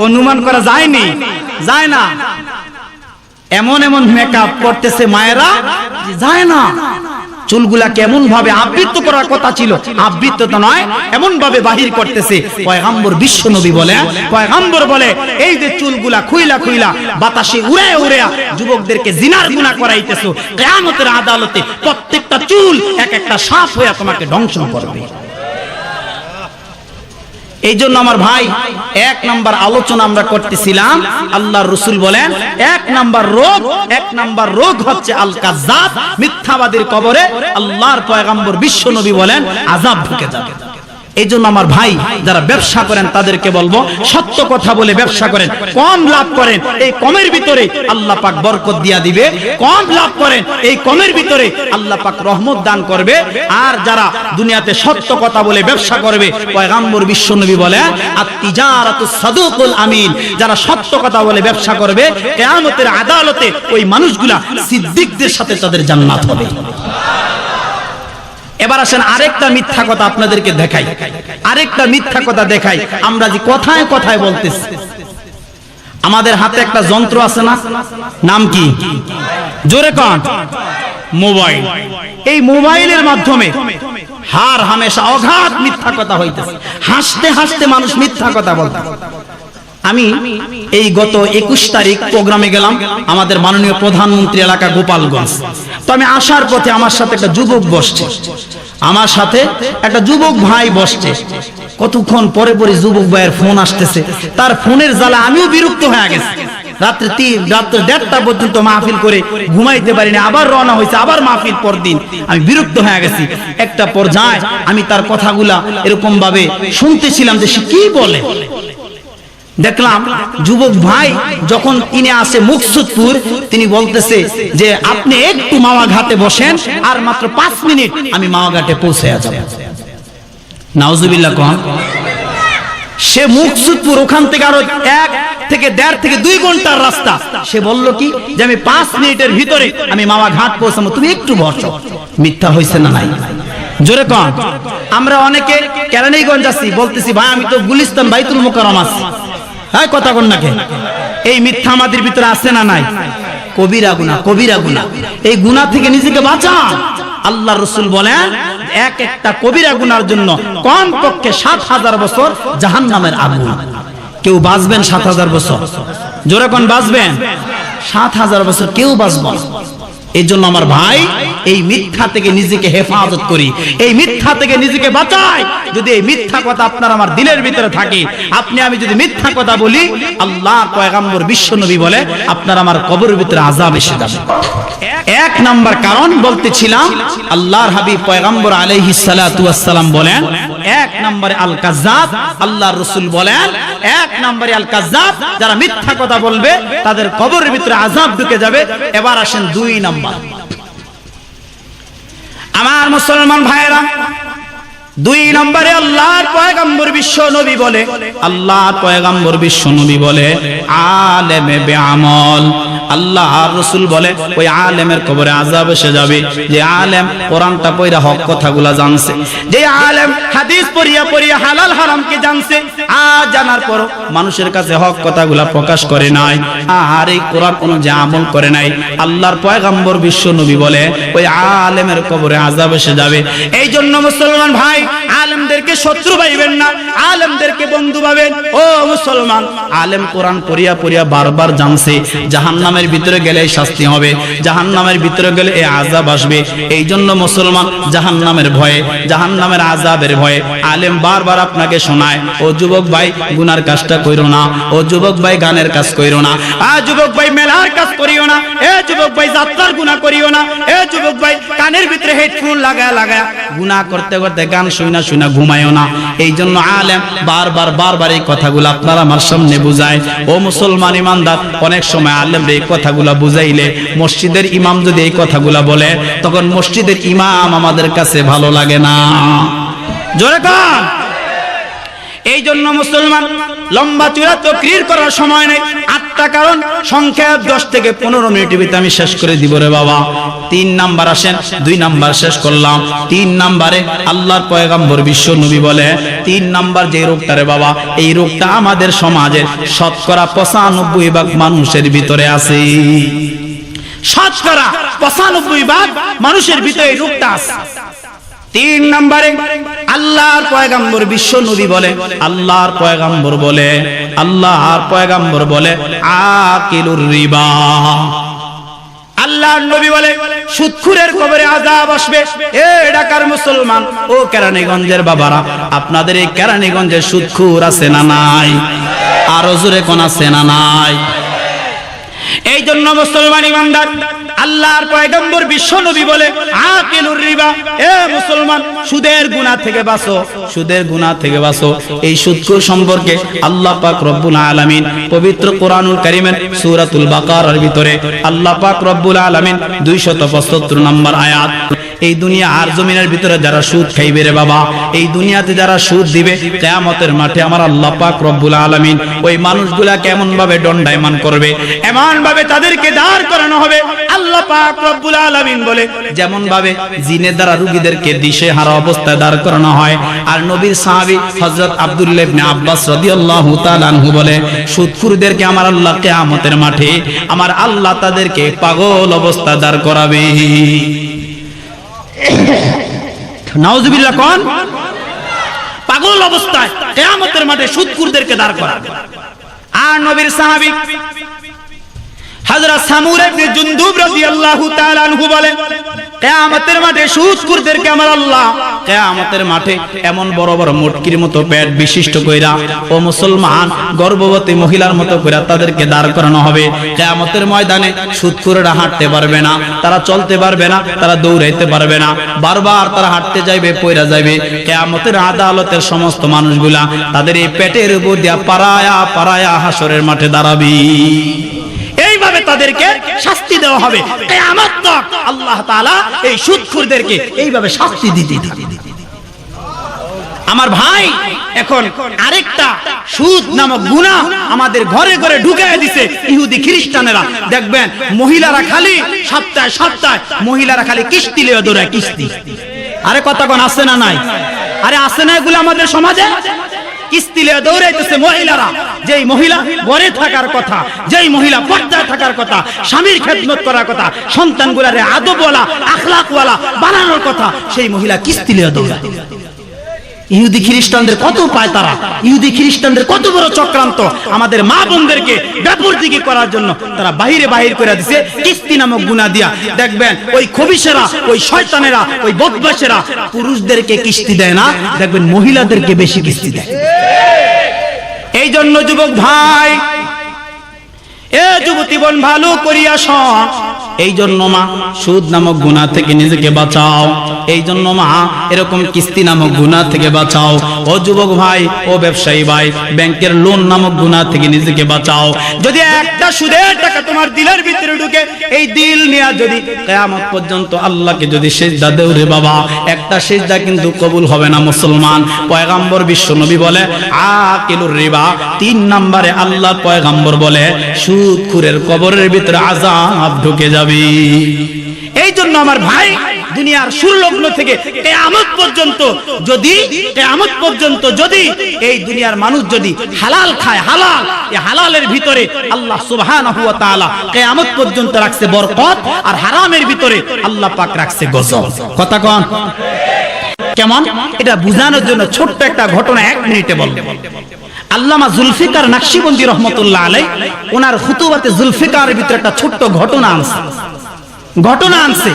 A: অনুমান করা যায়নি, যায় না। এমন এমন মেকআপ করতেছে মায়েরা, যায় না। চুলগুলা কেমন ভাবে আবৃত করার কথা ছিল, আবৃত তো নয়, এমন ভাবে বাহির করতেছে। পয়গম্বর বিশ্ব নবী বলে, পয়গম্বর বলে এই যে চুলগুলা খুইলা খুইলা বাতাসে উড়ে উড়ে যুবকদেরকে জিনার গুনাহ করাইতেছো, কিয়ামতের আদালতে প্রত্যেকটা চুল এক একটা সাপ হয়ে তোমাকে দংশন করবে। এই জন্য আমার ভাই, এক নাম্বার আলোচনা আমরা করতেছিলাম, আল্লাহর রাসূল বলেন এক নাম্বার রোগ হচ্ছে আল কাযাব, মিথ্যাবাদীর কবরে আল্লাহর পয়গম্বর বিশ্ব নবী বলেন আযাব ঢুকে যাবে। এই জন্য আমার ভাই যারা ব্যবসা করেন তাদেরকে বলবো, সত্য কথা বলে ব্যবসা করেন, কম লাভ করেন, এই কমের ভিতরে আল্লাহ পাক বরকত দিয়া দিবে। কম লাভ করেন, এই কমের ভিতরে আল্লাহ পাক রহমত দান করবে। আর যারা দুনিয়াতে সত্য কথা বলে ব্যবসা করবে, পয়গম্বর বিশ্ব নবী বলে আত-তিজারাতুস সাদুকুল আমিন, যারা সত্য কথা বলে ব্যবসা করবে কিয়ামতের আদালতে ওই মানুষগুলা সিদ্দিকদের সাথে তাদের জান্নাত হবে। এবার আসেন আরেকটা মিথ্যা কথা আপনাদেরকে দেখাই, আরেকটা মিথ্যা কথা দেখাই। আমরা যে কথায় কথায় বলতেছি, আমাদের হাতে একটা যন্ত্র আছে না, নাম কি? জোরে কোন, মোবাইল। এই মোবাইলের মাধ্যমে হার হামেশা অগাধ মিথ্যা কথা হইতেছে, হাসতে হাসতে মানুষ মিথ্যা কথা বলতে। আমি এই গত 21 তারিখ প্রোগ্রামে গেলাম, আমাদের মাননীয় প্রধানমন্ত্রী এলাকা গোপালগঞ্জ। তো আমি আসার পথে আমার সাথে একটা যুবক বসছে, আমার সাথে একটা যুবক ভাই বসছে। কতক্ষণ পরে পরে যুবক ভাইয়ের ফোন আসতেছে, তার ফোনের জ্বালা আমিও বিরক্ত হয়ে গেছি। রাত্রে 1:30 পর্যন্ত মাহফিল করে ঘুমাইতে পারিনি, আবার রওনা হয়েছে, আবার মাহফিল পরদিন। আমি বিরক্ত হয়ে গেছি। একটা পর্যায়ে আমি তার কথাগুলা এরকম ভাবে শুনতেছিলাম যে সে কি বলে। দেখলাম যুবক ভাই যখন তিনি আসে মুকসুদপুর, তিনি বলতেছে যে আপনি একটু মাওয়া ঘাটে বসেন, আর মাত্র 5 মিনিট আমি মাওয়া ঘাটে পৌঁছে যাব। নাউজুবিল্লাহ কোন। সে মুকসুদপুর, ওখান থেকে আরো 1 থেকে 1.5 থেকে 2 ঘন্টার রাস্তা। সে বলল কি যে আমি 5 মিনিটের ভিতরে আমি মাওয়া ঘাট পৌঁছাবো, তুমি একটু বসো। মিথ্যা হইছে না নাই? জোরে কোন। আমরা অনেকে কেরানীগঞ্জ আছি, বলতেছি ভাই আমি তো গুলিস্তান বাইতুল মুকাররম আছি। হ্যাঁ, কথা কোন নাকি? এই মিথ্যা আমাদের ভিতরে আছে না নাই? কবিরা গুনাহ, কবিরা গুনাহ। এই গুনাহ থেকে নিজেকে বাঁচান। আল্লাহর রাসূল বলেন এক একটা কবিরা গুনার জন্য কমপক্ষে 7000 বছর জাহান্নামের আগুন। কেউ বাঁচবেন 7000 বছর? জোরে কোন, বাঁচবেন? 7000 বছর কেউ বাঁচবে না। এই জন্য আমার ভাই, এই মিথ্যা থেকে নিজেকে হেফাজত করি, এই মিথ্যা থেকে নিজেকে বাঁচাই। যদি এই মিথ্যা কথা আপনার আমার দিলের ভিতরে থাকে, আপনি আমি যদি মিথ্যা কথা বলি, আল্লাহর পয়গম্বর বিশ্ব নবী বলে আপনার আমার কবরের ভিতরে আযাব এসে যাবে। এক নাম্বার কারণ বলতেছিলাম, আল্লাহর হাবিব পয়গম্বর আলাইহিস সালাতু ওয়াস সালাম বলেন এক নম্বরে আল কাযাব। আল্লাহর রাসূল বলেন এক নম্বরে আল কাযাব, যারা মিথ্যা কথা বলবে তাদের কবরের ভিতরে আযাব ঢুকে যাবে। এবার আসেন 2 নাম্বার। আমার মুসলমান ভাইরা, 2 নম্বরে আল্লাহর পয়গম্বর বিশ্ব নবী বলে, আল্লাহর পয়গম্বর বিশ্ব নবী বলে আলেমে বেআমল। আল্লাহর রাসূল বলে ওই আলেমের কবরে আযাব এসে যাবে যে আলেম কোরআনটা পড়া হক কথাগুলা জানছে, যে আলেম হাদিস পড়িয়া পড়িয়া হালাল হারামকে জানছে, আর জানার পর মানুষের কাছে হক কথাগুলা প্রকাশ করে নাই, আর এই কোরআন অনুযায়ী আমল করে নাই। আল্লাহর পয়গম্বর বিশ্ব নবী বলে ওই আলেমের কবরে আযাব এসে যাবে। এই জন্য মুসলমান ভাই, আলেমদেরকে শত্রু ভাইবেন না, আলেমদেরকে বন্ধু ভাবেন। ও মুসলমান, আলেম কোরআন পড়িয়া পড়িয়া বারবার জানছে জাহান্নামের ভিতরে গেলে শাস্তি হবে, জাহান্নামের ভিতরে গেলে এই আযাব আসবে। এই জন্য মুসলমান জাহান্নামের ভয়ে, জাহান্নামের আযাবের ভয়ে আলেম বারবার আপনাকে শোনায়, ও যুবক ভাই গুনার কাজটা কইরো না, ও যুবক ভাই গানের কাজ কইরো না, যুবক ভাই মেলার কাজ করিও না, এ যুবক ভাই যাত্রার গুনাহ করিও না, এ যুবক ভাই কানের ভিতরে হেডফোন লাগায়া লাগায়া গুনাহ করতে করতে গান শুনা শুনা ঘুমায়ও না। এই জন্য আলেম বারবার এই কথাগুলো আপনার আমার সামনে বুঝায়। ও মুসলমান ইমানদার, অনেক সময় আলেম এই কথাগুলা বুঝাইলে, মসজিদের ইমাম যদি এই কথাগুলা বলে, তখন মসজিদের ইমাম আমাদের কাছে ভালো লাগে না। জোরে কান। এই জন্য মুসলমান লম্বা চূড়া তকরীর করার সময় নেই। 8টা কারণ সংক্ষেপ 10 থেকে 15 মিনিটের ভিতরে আমি শেষ করে দিব রে বাবা। 3 নাম্বার আসেন, 2 নাম্বার শেষ করলাম। 3 নাম্বারে আল্লাহর পয়গম্বর বিশ্ব নবী বলে 3 নাম্বার যে রোগটা রে বাবা, এই রোগটা আমাদের সমাজে শতকরা 95% মানুষের ভিতরে আছে। শতকরা 95% মানুষের ভিতরে এই রোগটা আছে। 3 নম্বরে আল্লাহর পয়গম্বর বিশ্ব নবী বলে, আল্লাহর পয়গম্বর বলে আকিলুর রিবা। আল্লাহর নবী বলে সুদখোরের কবরে আযাব আসবে। এ ঢাকার মুসলমান, ও কেরানীগঞ্জের বাবারা, আপনাদের এই কেরানীগঞ্জে সুদখোর আছে না নাই? আরো জোরে কোন আছে না নাই? এই জন্য মুসলমান ইমানদার, আল্লাহর পয়গম্বর বিশ্ব নবী বলে আকিলুর রিবা, এ মুসলমান সুদের গুনাহ থেকে বাঁচো, সুদের গুনাহ থেকে বাঁচো। এই সুদখোর সম্পর্কে আল্লাহ পাক রব্বুল আলামিন পবিত্র কোরআনুল কারীমের সূরাতুল বাকারার ভিতরে আল্লাহ পাক রব্বুল আলামিন 275 নম্বর আয়াত, এই দুনিয়া আর জমিনের ভিতরে যারা সুদ খাইবে রে বাবা, এই দুনিয়াতে যারা সুদ দিবে, কিয়ামতের মাঠে আমার আল্লাহ পাক রব্বুল আলামিন ওই মানুষগুলা কেমন ভাবে দণ্ডায়মান করবে, এমন ভাবে তাদেরকে দাঁড় করানো হবে। আল্লাহ পাক রব্বুল আলামিন বলে যেমন ভাবে জিনের দ্বারা রোগীদেরকে দিশেহারা অবস্থায় দাঁড় করানো হয়। আর নবীর সাহাবী হযরত আব্দুল্লাহ ইবনে আব্বাস রাদিয়াল্লাহু তাআলা আনহু বলে সুদখোরদেরকে আমার আল্লাহ কিয়ামতের মাঠে আমার আল্লাহ তাদেরকে পাগল অবস্থায় দাঁড় করাবে। নাউজুবিল্লাহ, কোন পাগল অবস্থায় কিয়ামতের মাঠে সুদখোরদেরকে দাঁড় করাবে। আর নবীর সাহাবী হযরত সামুরা ইবনে জুনদুব রাদিয়াল্লাহু তাআলা আনহু বলেন কিয়ামতের মাঠে সুদখোরদেরকে আমার আল্লাহ কিয়ামতের মাঠে এমন বড় বড় মুটকির মতো পেট বিশিষ্ট কইরা, ও মুসলমান গর্ভবতী মহিলার মতো কইরা তাদেরকে দাঁড় করানো হবে। কিয়ামতের ময়দানে সুদখোররা হাঁটতে পারবে না, তারা চলতে পারবে না, তারা দৌড়াইতে পারবে না, বারবার তারা হাঁটতে যাইবে, পয়রা যাইবে। কিয়ামতের আদালতের সমস্ত মানুষগুলা তাদের এই পেটের উপর দিয়া পারায়া পারায়া হাসরের মাঠে দাঁড়াবে। এইভাবে তাদেরকে শাস্তি দেওয়া হবে কিয়ামত তক। আল্লাহ তাআলা এই সুদখোরদেরকে এইভাবে শাস্তি দিতে থাকে। আমার ভাই, এখন আরেকটা সুদ নামক গুনাহ আমাদের ঘরে ঘরে ঢুকায় দিছে ইহুদি খ্রিস্টানেরা। দেখবেন মহিলারা খালি সপ্তাহে সপ্তাহে মহিলারা খালি কিস্তি লিয়ে দৌড়ায়, কিস্তি। আরে কথা কোন আছে না নাই? আরে আছে না এগুলো আমাদের সমাজে? কিস্তি লিয়ে দৌড়াইতেছে মহিলারা। যেই মহিলা ঘরে থাকার কথা, যেই মহিলা পর্দায় থাকার কথা, স্বামীর খেদমত করার কথা, সন্তানগুলারে আদবওয়ালা আখলাকওয়ালা বানানোর কথা, সেই মহিলা কিস্তি লিয়ে দৌড়ায়। ইহুদি খ্রিস্টানদের কত পায় তারা, ইহুদি খ্রিস্টানদের কত বড় চক্রান্ত আমাদের মা বোনদেরকে বেপরদিকি করার জন্য তারা বাহির করে দিছে কিস্তি নামক গুনাহ দিয়া। দেখবেন ওই খবিশেরা, ওই শয়তানেরা, ওই বদমাশেরা পুরুষদেরকে কিস্তি দেয় না, দেখবেন মহিলাদেরকে বেশি কিস্তি দেয়। এই জন্য যুবক ভাই, এ যুবতী বোন, ভালো করিয়া শোন। এই জন্য মা সুদ নামক গুনাহ থেকে নিজেকে বাঁচাও। এই জন্য মা এরকম কিস্তি নামক গুনাহ থেকে বাঁচাও। ও যুবক ভাই, ও ব্যবসায়ী ভাই, ব্যাংকের লোন নামক গুনাহ থেকে নিজেকে বাঁচাও। যদি একটা সুদের টাকা তোমার দিলের ভিতরে ঢুকে, এই দিল নিয়ে যদি কিয়ামত পর্যন্ত আল্লাহকে যদি সিজদা দেও রে বাবা, একটা সিজদা কিন্তু কবুল হবে না মুসলমান। পয়গম্বর বিশ্ব নবী বলে আকিলুর রিবা। 3 নম্বরে আল্লাহর পয়গম্বর বলে সুদখোরের কবরের ভিতরে আযাব ঢুকে যাবে। এই জন্য আমার ভাই, দুনিয়ার সুরলগ্ন থেকে কিয়ামত পর্যন্ত যদি এই দুনিয়ার মানুষ যদি হালাল খায়, হালাল, এই হালালের ভিতরে আল্লাহ সুবহানাহু ওয়া তাআলা কিয়ামত পর্যন্ত রাখছে বরকত, আর হারামের ভিতরে আল্লাহ পাক রাখছে গজব। কথা কোন কেমন? এটা বোঝানোর জন্য ছোট্ট একটা ঘটনা 1 মিনিটে বলবো। আল্লামা জুলফিকার নাকশবন্দি রহমতুল্লাহ আলাইহি ওনার খুতুবাতে জুলফিকারের ভিতরে একটা ছোট্ট ঘটনা আনছে।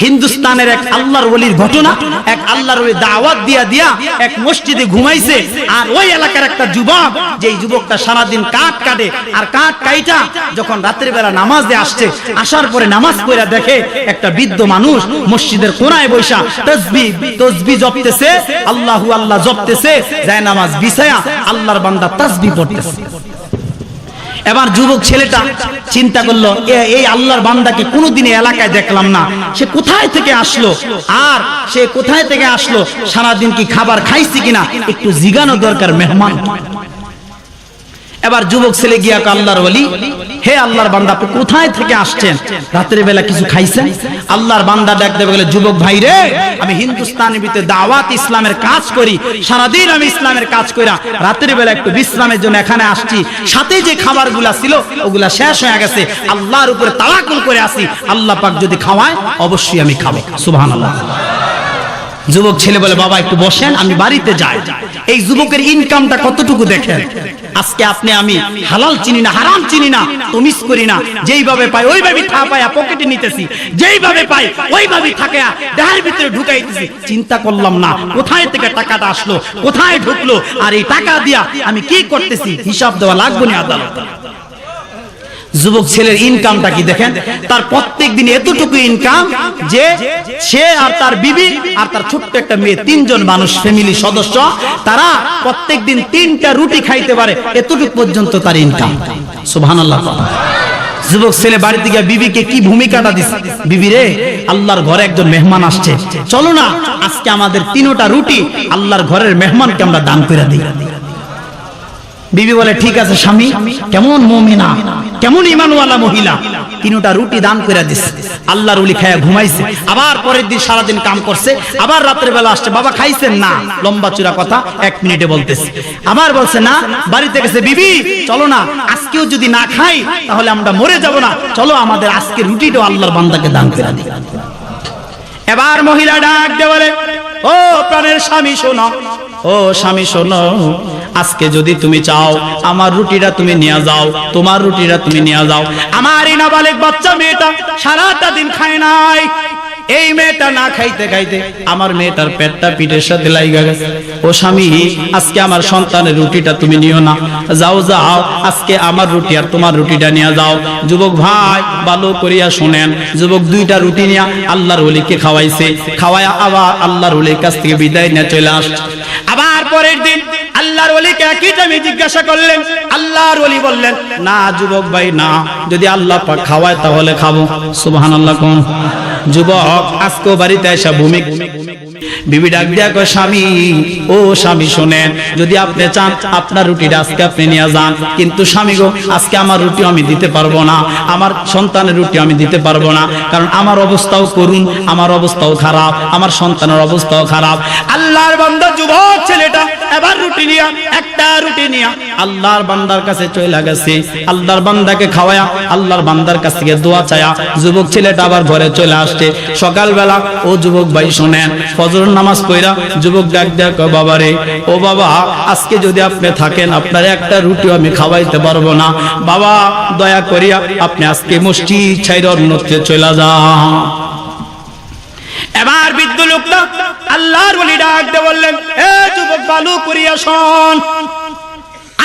A: হিন্দুস্তানের এক আল্লাহর ওলির ঘটনা। এক আল্লাহর ওলি দাওয়াত দিয়া এক মসজিদে ঘুমাইছে। আর ওই এলাকার একটা যুবক, যেই যুবকটা সারাদিন কাঠ কাটে, আর কাঠ কাইটা যখন রাতের বেলা নামাজে আসছে, আসার পরে নামাজ পড়া দেখে একটা বৃদ্ধ মানুষ মসজিদের কোনায় বৈশা তসবিহ জপতেছে, আল্লাহু আল্লাহ জপতেছে, যায় নামাজ বিছায়া আল্লাহর বান্দা তাসবিহ পড়তেছে। এবার যুবক ছেলেটা চিন্তা করলো, এই আল্লাহর বান্দাকে কোনোদিনই এলাকায় দেখলাম না, সে কোথায় থেকে আসলো, আর সে কোথায় থেকে আসলো, সারাদিন কি খাবার খাইছি কিনা একটু জিগানো দরকার মেহমান। এবার যুবক ছেলে গিয়া আল্লাহর ওলি, হে আল্লাহর বান্দা আপনি কোথায় থেকে আসছেন, রাতের বেলা কিছু খাইছেন? আল্লাহর বান্দা ডাক দেবে বলে, যুবক ভাই রে, আমি হিন্দুস্তানের ভিতরে দাওয়াত ইসলামের কাজ করি, সারাদিন আমি ইসলামের কাজ কইরা রাতের বেলা একটু বিশ্রামের জন্য এখানে আসছি, সাথে যে খাবারগুলা ছিল ওগুলা শেষ হয়ে গেছে, আল্লাহর উপরে তাওয়াক্কুল করে আসি, আল্লাহ পাক যদি খাওয়ায় অবশ্যই আমি খাবো। সুবহানাল্লাহ। যুবক ছেলে বলে, বাবা একটু বসেন, আমি বাড়িতে যাই। এই যুবকের ইনকামটা কতটুকু দেখেন। আজকে আপনি আমি হালাল চিনি না, হারাম চিনি না, তমিজ করি না, যেইভাবে পাই ওইভাবে ঠা পায়া পকেটে নিতেছি, যেইভাবে পাই ওইভাবে থাকা দেহের ভিতরে ঢুকাইতেছি, চিন্তা করলাম না কোথায় থেকে টাকাটা আসলো, কোথায় ঢুকলো, আর এই টাকা দিয়া আমি কি করতেছি, হিসাব দেওয়া লাগবে না আদালতে। যুবক ছেলের ইনকামটা কি দেখেন, তার প্রত্যেক দিন এতটুকু ইনকাম যে সে আর তার বিবি আর তার ছোট্ট একটা মেয়ে, তিনজন মানুষ ফ্যামিলি সদস্য, তারা প্রত্যেক দিন 3টা রুটি খাইতে পারে, এতটুকু পর্যন্ত তার ইনকাম। সুবহানাল্লাহ। যুবক ছেলে বাড়িতে গিয়ে বিবিকে কি ভূমিকাটা দিছে, বিবি রে আল্লাহর ঘরে একজন মেহমান আসছে, চলো না আজকে আমাদের 3টা রুটি আল্লাহর ঘরের মেহমানকে আমরা দান করে দিই। বিবি বলে, ঠিক আছে স্বামী। কেমন মুমিনা, কেমন ঈমানওয়ালা মহিলা, 3টা রুটি দান করে দিছে। আল্লাহর ওলি খায়া ঘুমাইছে, আবার পরের দিন সারাদিন কাম করছে, আবার রাতের বেলা আসছে, বাবা খাইছেন না, লম্বা চূড়া কথা 1 মিনিটে বলতেছে। আবার বলছে না, বাড়িতে গেছে, বিবি চলো না আজকেও যদি না খাই তাহলে আমরা মরে যাব না, চলো আমাদের আজকে রুটিটাও আল্লাহর বান্দাকে দান করে দিই। এবার মহিলা ডাক দিয়ে বলে, ও প্রাণের স্বামী শোনো, ও স্বামী শোনো, আজকে যদি তুমি চাও আমার রুটিটা তুমি নিয়ে যাও, তোমার রুটিটা তুমি নিয়ে যাও। আমার এই নাবালেক বাচ্চা মেয়েটা সারাটা দিন খায় নাই, এই মেয়েটা না খাইতে খাইতে আমার মেয়েটার পেটটা পিঠের সাথে লাগা গেছে। ও স্বামী, আজকে আমার সন্তানের রুটিটা তুমি নিও না, যাও যাও আজকে আমার রুটি আর তোমার রুটিটা নিয়ে যাও। যুবক ভাই ভালো করিয়া শুনেন, যুবক 2টা রুটি নিয়ে আল্লাহর ওলিকে খাওয়াইছে, খাওয়ায়া আবার আল্লাহর ওলির কাছ থেকে বিদায় নিয়ে চলে আসছে। আবার পরের দিন আল্লাহর ওলিকে একই টাইমে জিজ্ঞাসা করলেন, আল্লাহর ওলি বললেন, না যুবক ভাই না, যদি আল্লাহ পাক খাওয়ায় তাহলে খাবো। সুবহানাল্লাহ। কোন যুবক আজকে বাড়িতে এসে বিবি ডাক দিয়া কয়, স্বামী ও স্বামী শোনেন, যদি আপনি চান আপনার রুটিটা আজকে আপনি নিয়ে যান, কিন্তু স্বামী গো আজকে আমার রুটি আমি দিতে পারবো না, আমার সন্তানের রুটি আমি দিতে পারবো না, কারণ আমার অবস্থাও করুন, আমার অবস্থাও খারাপ, আমার সন্তানের অবস্থাও খারাপ। আল্লাহর বান্দা যুবক ছেলেটা এবার রুটি নিয়া, একটা রুটি নিয়া আল্লাহর বান্দার কাছে চলে গেছে, আল্লাহর বান্দাকে খাওয়ায়া আল্লাহর বান্দার কাছ থেকে দোয়া চায়া যুবক ছেলেটা আবার ঘরে চলে আসছে। সকালবেলা ও যুবক ভাই শোনেন, ফজর নামাজ পড়া যুবক ডাক দেয়া কয়, বাবা রে, ও বাবা আজকে যদি আপনি থাকেন আপনার একটা রুটিও আমি খাওয়াইতে পারবো না, বাবা দয়া করিয়া আপনি আজকে মসজিদ ছাইরা অন্যত্র চলে যান। এবার বৃদ্ধ লোকটা আল্লাহর ওলি ডাক দিয়ে বললেন, এ যুবক ভালো করিয়া শোন,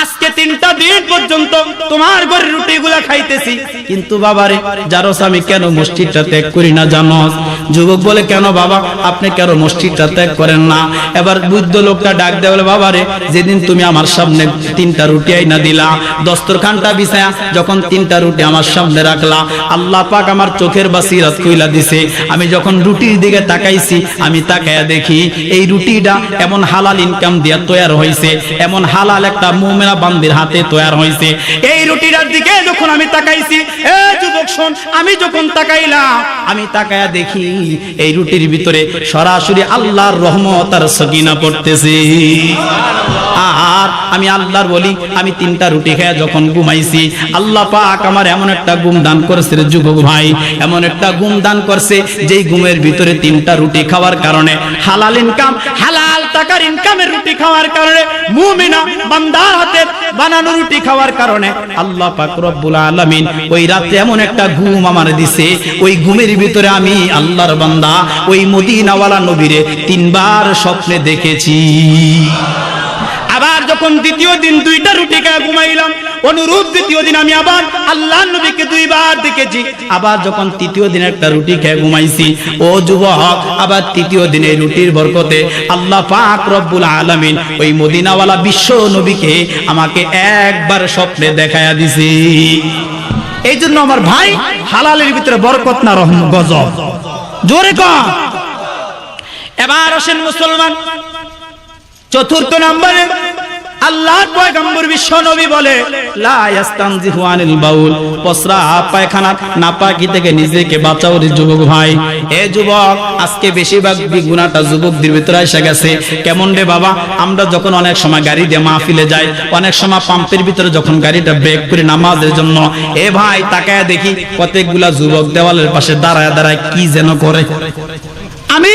A: আজকে 3টা দিন পর্যন্ত তোমার ঘরের রুটিগুলা খাইতেছি, কিন্তু বাবারে জানোস আমি কেন মসজিদটা ত্যাগ করি না জানোস? যুবক বলে, কেন বাবা আপনি কেন মসজিদটা ত্যাগ করেন না? এবার বৃদ্ধ লোকটা ডাক দেয় বলে, বাবারে যেদিন তুমি আমার সামনে 3টা রুটি আইনা দিলা, দস্তরখানটা বিছায়া যখন 3টা রুটি আমার সামনে রাখলা, আল্লাহ পাক আমার চোখের বাসিরাত কইলা দিছে, আমি যখন রুটির দিকে তাকাইছি, আমি তাকায়া দেখি এই রুটিটা এমন হালাল ইনকাম দিয়া তৈয়ার হইছে, এমন হালাল একটা মুমিনা বান্দির হাতে তৈয়ার হইছে। এই রুটিটার দিকে যখন আমি তাকাইছি, এ যুবক শোন, আমি যখন তাকাইলাম, আমি তাকায়া দেখি এই রুটির ভিতরে সরাসরি আল্লাহর রহমত আর সাকিনা পড়তেছে। আর আমি আল্লাহর বলি, আমি 3টা রুটি খেয়ে যখন ঘুমাইছি, আল্লাহ পাক আমার এমন একটা ঘুম দান করেছে রে যুবক ভাই, এমন একটা ঘুম দান করছে যেই ঘুমের ভিতরে 3টা রুটি খাওয়ার কারণে, হালাল ইনকাম, হালাল টাকার ইনকামের রুটি খাওয়ার কারণে, মুমিনা বান্দার হাতে বানানো রুটি খাওয়ার কারণে আল্লাহ পাক রব্বুল আলামিন ওই রাতে এমন একটা ঘুম আমার দিছে, ওই ঘুমের ভিতরে আমি আল্লাহর বান্দা ওই মদিনাওয়ালা নবীরে 3বার স্বপ্নে দেখেছি। আবার যখন দ্বিতীয় দিন 2টা রুটি খেয়ে ঘুমাইলাম, অনুরূপ দ্বিতীয় দিন আমি আবার আল্লাহর নবীকে দুইবার দেখেছি। আবার যখন তৃতীয় দিন একটা রুটি খেয়ে ঘুমাইছি, ও যুবক, আবার তৃতীয় দিনে রুটির বরকতে আল্লাহ পাক রব্বুল আলামিন ওই মদিনাওয়ালা বিশ্ব নবীকে আমাকে একবার স্বপ্নে দেখায়া দিছি। এই জন্য আমার ভাই, হালালের ভিতরে বরকত না রহম গজব, জোরে কর। এবার আসেন মুসলমান, চতুর্থ নম্বরে আল্লাহর পয়গম্বর বিশ্ব নবী বলে লা ইস্তানজিহু আনিল বাউল, প্রস্রাব পায়খানা নাপাকি থেকে নিজেকে বাঁচাও রে যুবক ভাই। এ যুবক, আজকে বেশিরভাগ গুনাহটা যুবকদের ভিতরে এসে গেছে। কেমন রে বাবা, আমরা যখন অনেক সময় গাড়ি দিয়ে মাহফিলে যাই, অনেক সময় পাম্পের ভিতরে যখন গাড়িটা ব্রেক করি নামাজের জন্য, এ ভাই তাকায় দেখি কতগুলা যুবক দেওয়ালের পাশে দাঁড়ায় দাঁড়ায় কি যেন করে। আমি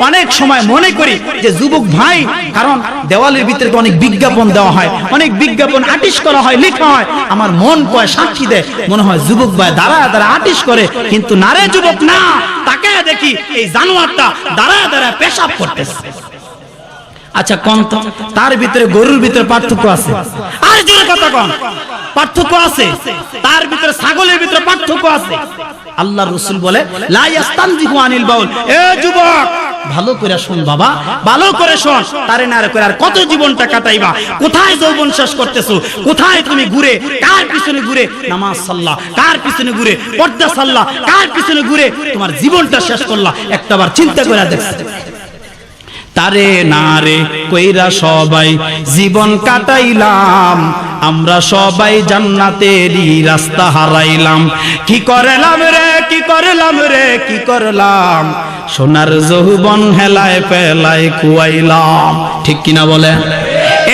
A: অনেক সময় মনে করি যে যুবক ভাই, কারণ দেওয়ালের ভিতরে অনেক বিজ্ঞাপন দেওয়া হয়, অনেক বিজ্ঞাপন আর্টিস করা হয়, লেখা হয়, আমার মন কয় সাক্ষী দেয়, মনে হয় যুবক ভাই দাঁড়ায় দাঁড়ায় আর্টিস করে, কিন্তু না রে যুবক না, তাকে দেখি এই জানোয়ারটা দাঁড়ায় দাঁড়ায় পেশাব করতেছে। আচ্ছা কোন তো তার ভিতরে গরুর ভিতরে পার্থক্য আছে? আর জোরে কথা কোন, পার্থক্য আছে? তার ভিতরে ছাগলের ভিতরে পার্থক্য আছে। আল্লাহর রাসূল বলে লা ইস্তানজিহু আনিল বাউল। এ যুবক, ভালো করে শুন বাবা, ভালো করে শুন। তারে না করে আর কত জীবনটা কাটাইবা? কোথায় যৌবন শেষ করতেছো? কোথায় তুমি ঘুরে, কার পিছনে ঘুরে নামাজ সাল্লাহ, কার পিছনে ঘুরে পর্দা সাল্লাহ, কার পিছনে ঘুরে তোমার জীবনটা শেষ করলা? একটাবার চিন্তা করে দেখো। তারে নারে কইরা সবাই জীবন কাটাইলাম, আমরা সবাই জান্নাতেরই রাস্তা হারাইলাম। কি করলাম রে, কি করলাম রে, কি করলাম, সোনার যৌবন হেলায় পেলায় কুয়াইলাম। ঠিক কিনা বলে?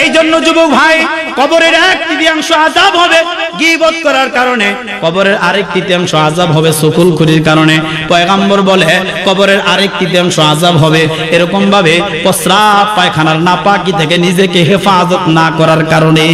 A: এই জন্য যুবক ভাই, কবরের এক তৃতীয়াংশ আযাব হবে গীবত করার কারণে, কবরের আরেক তৃতীয়াংশ আযাব হবে চুগলখড়ির কারণে। পয়গম্বর বলে কবরের আরেক তৃতীয়াংশ আযাব হবে এরকম ভাবে প্রস্রাব পায়খানার নাপাকি থেকে নিজেকে হেফাজত না করার কারণে।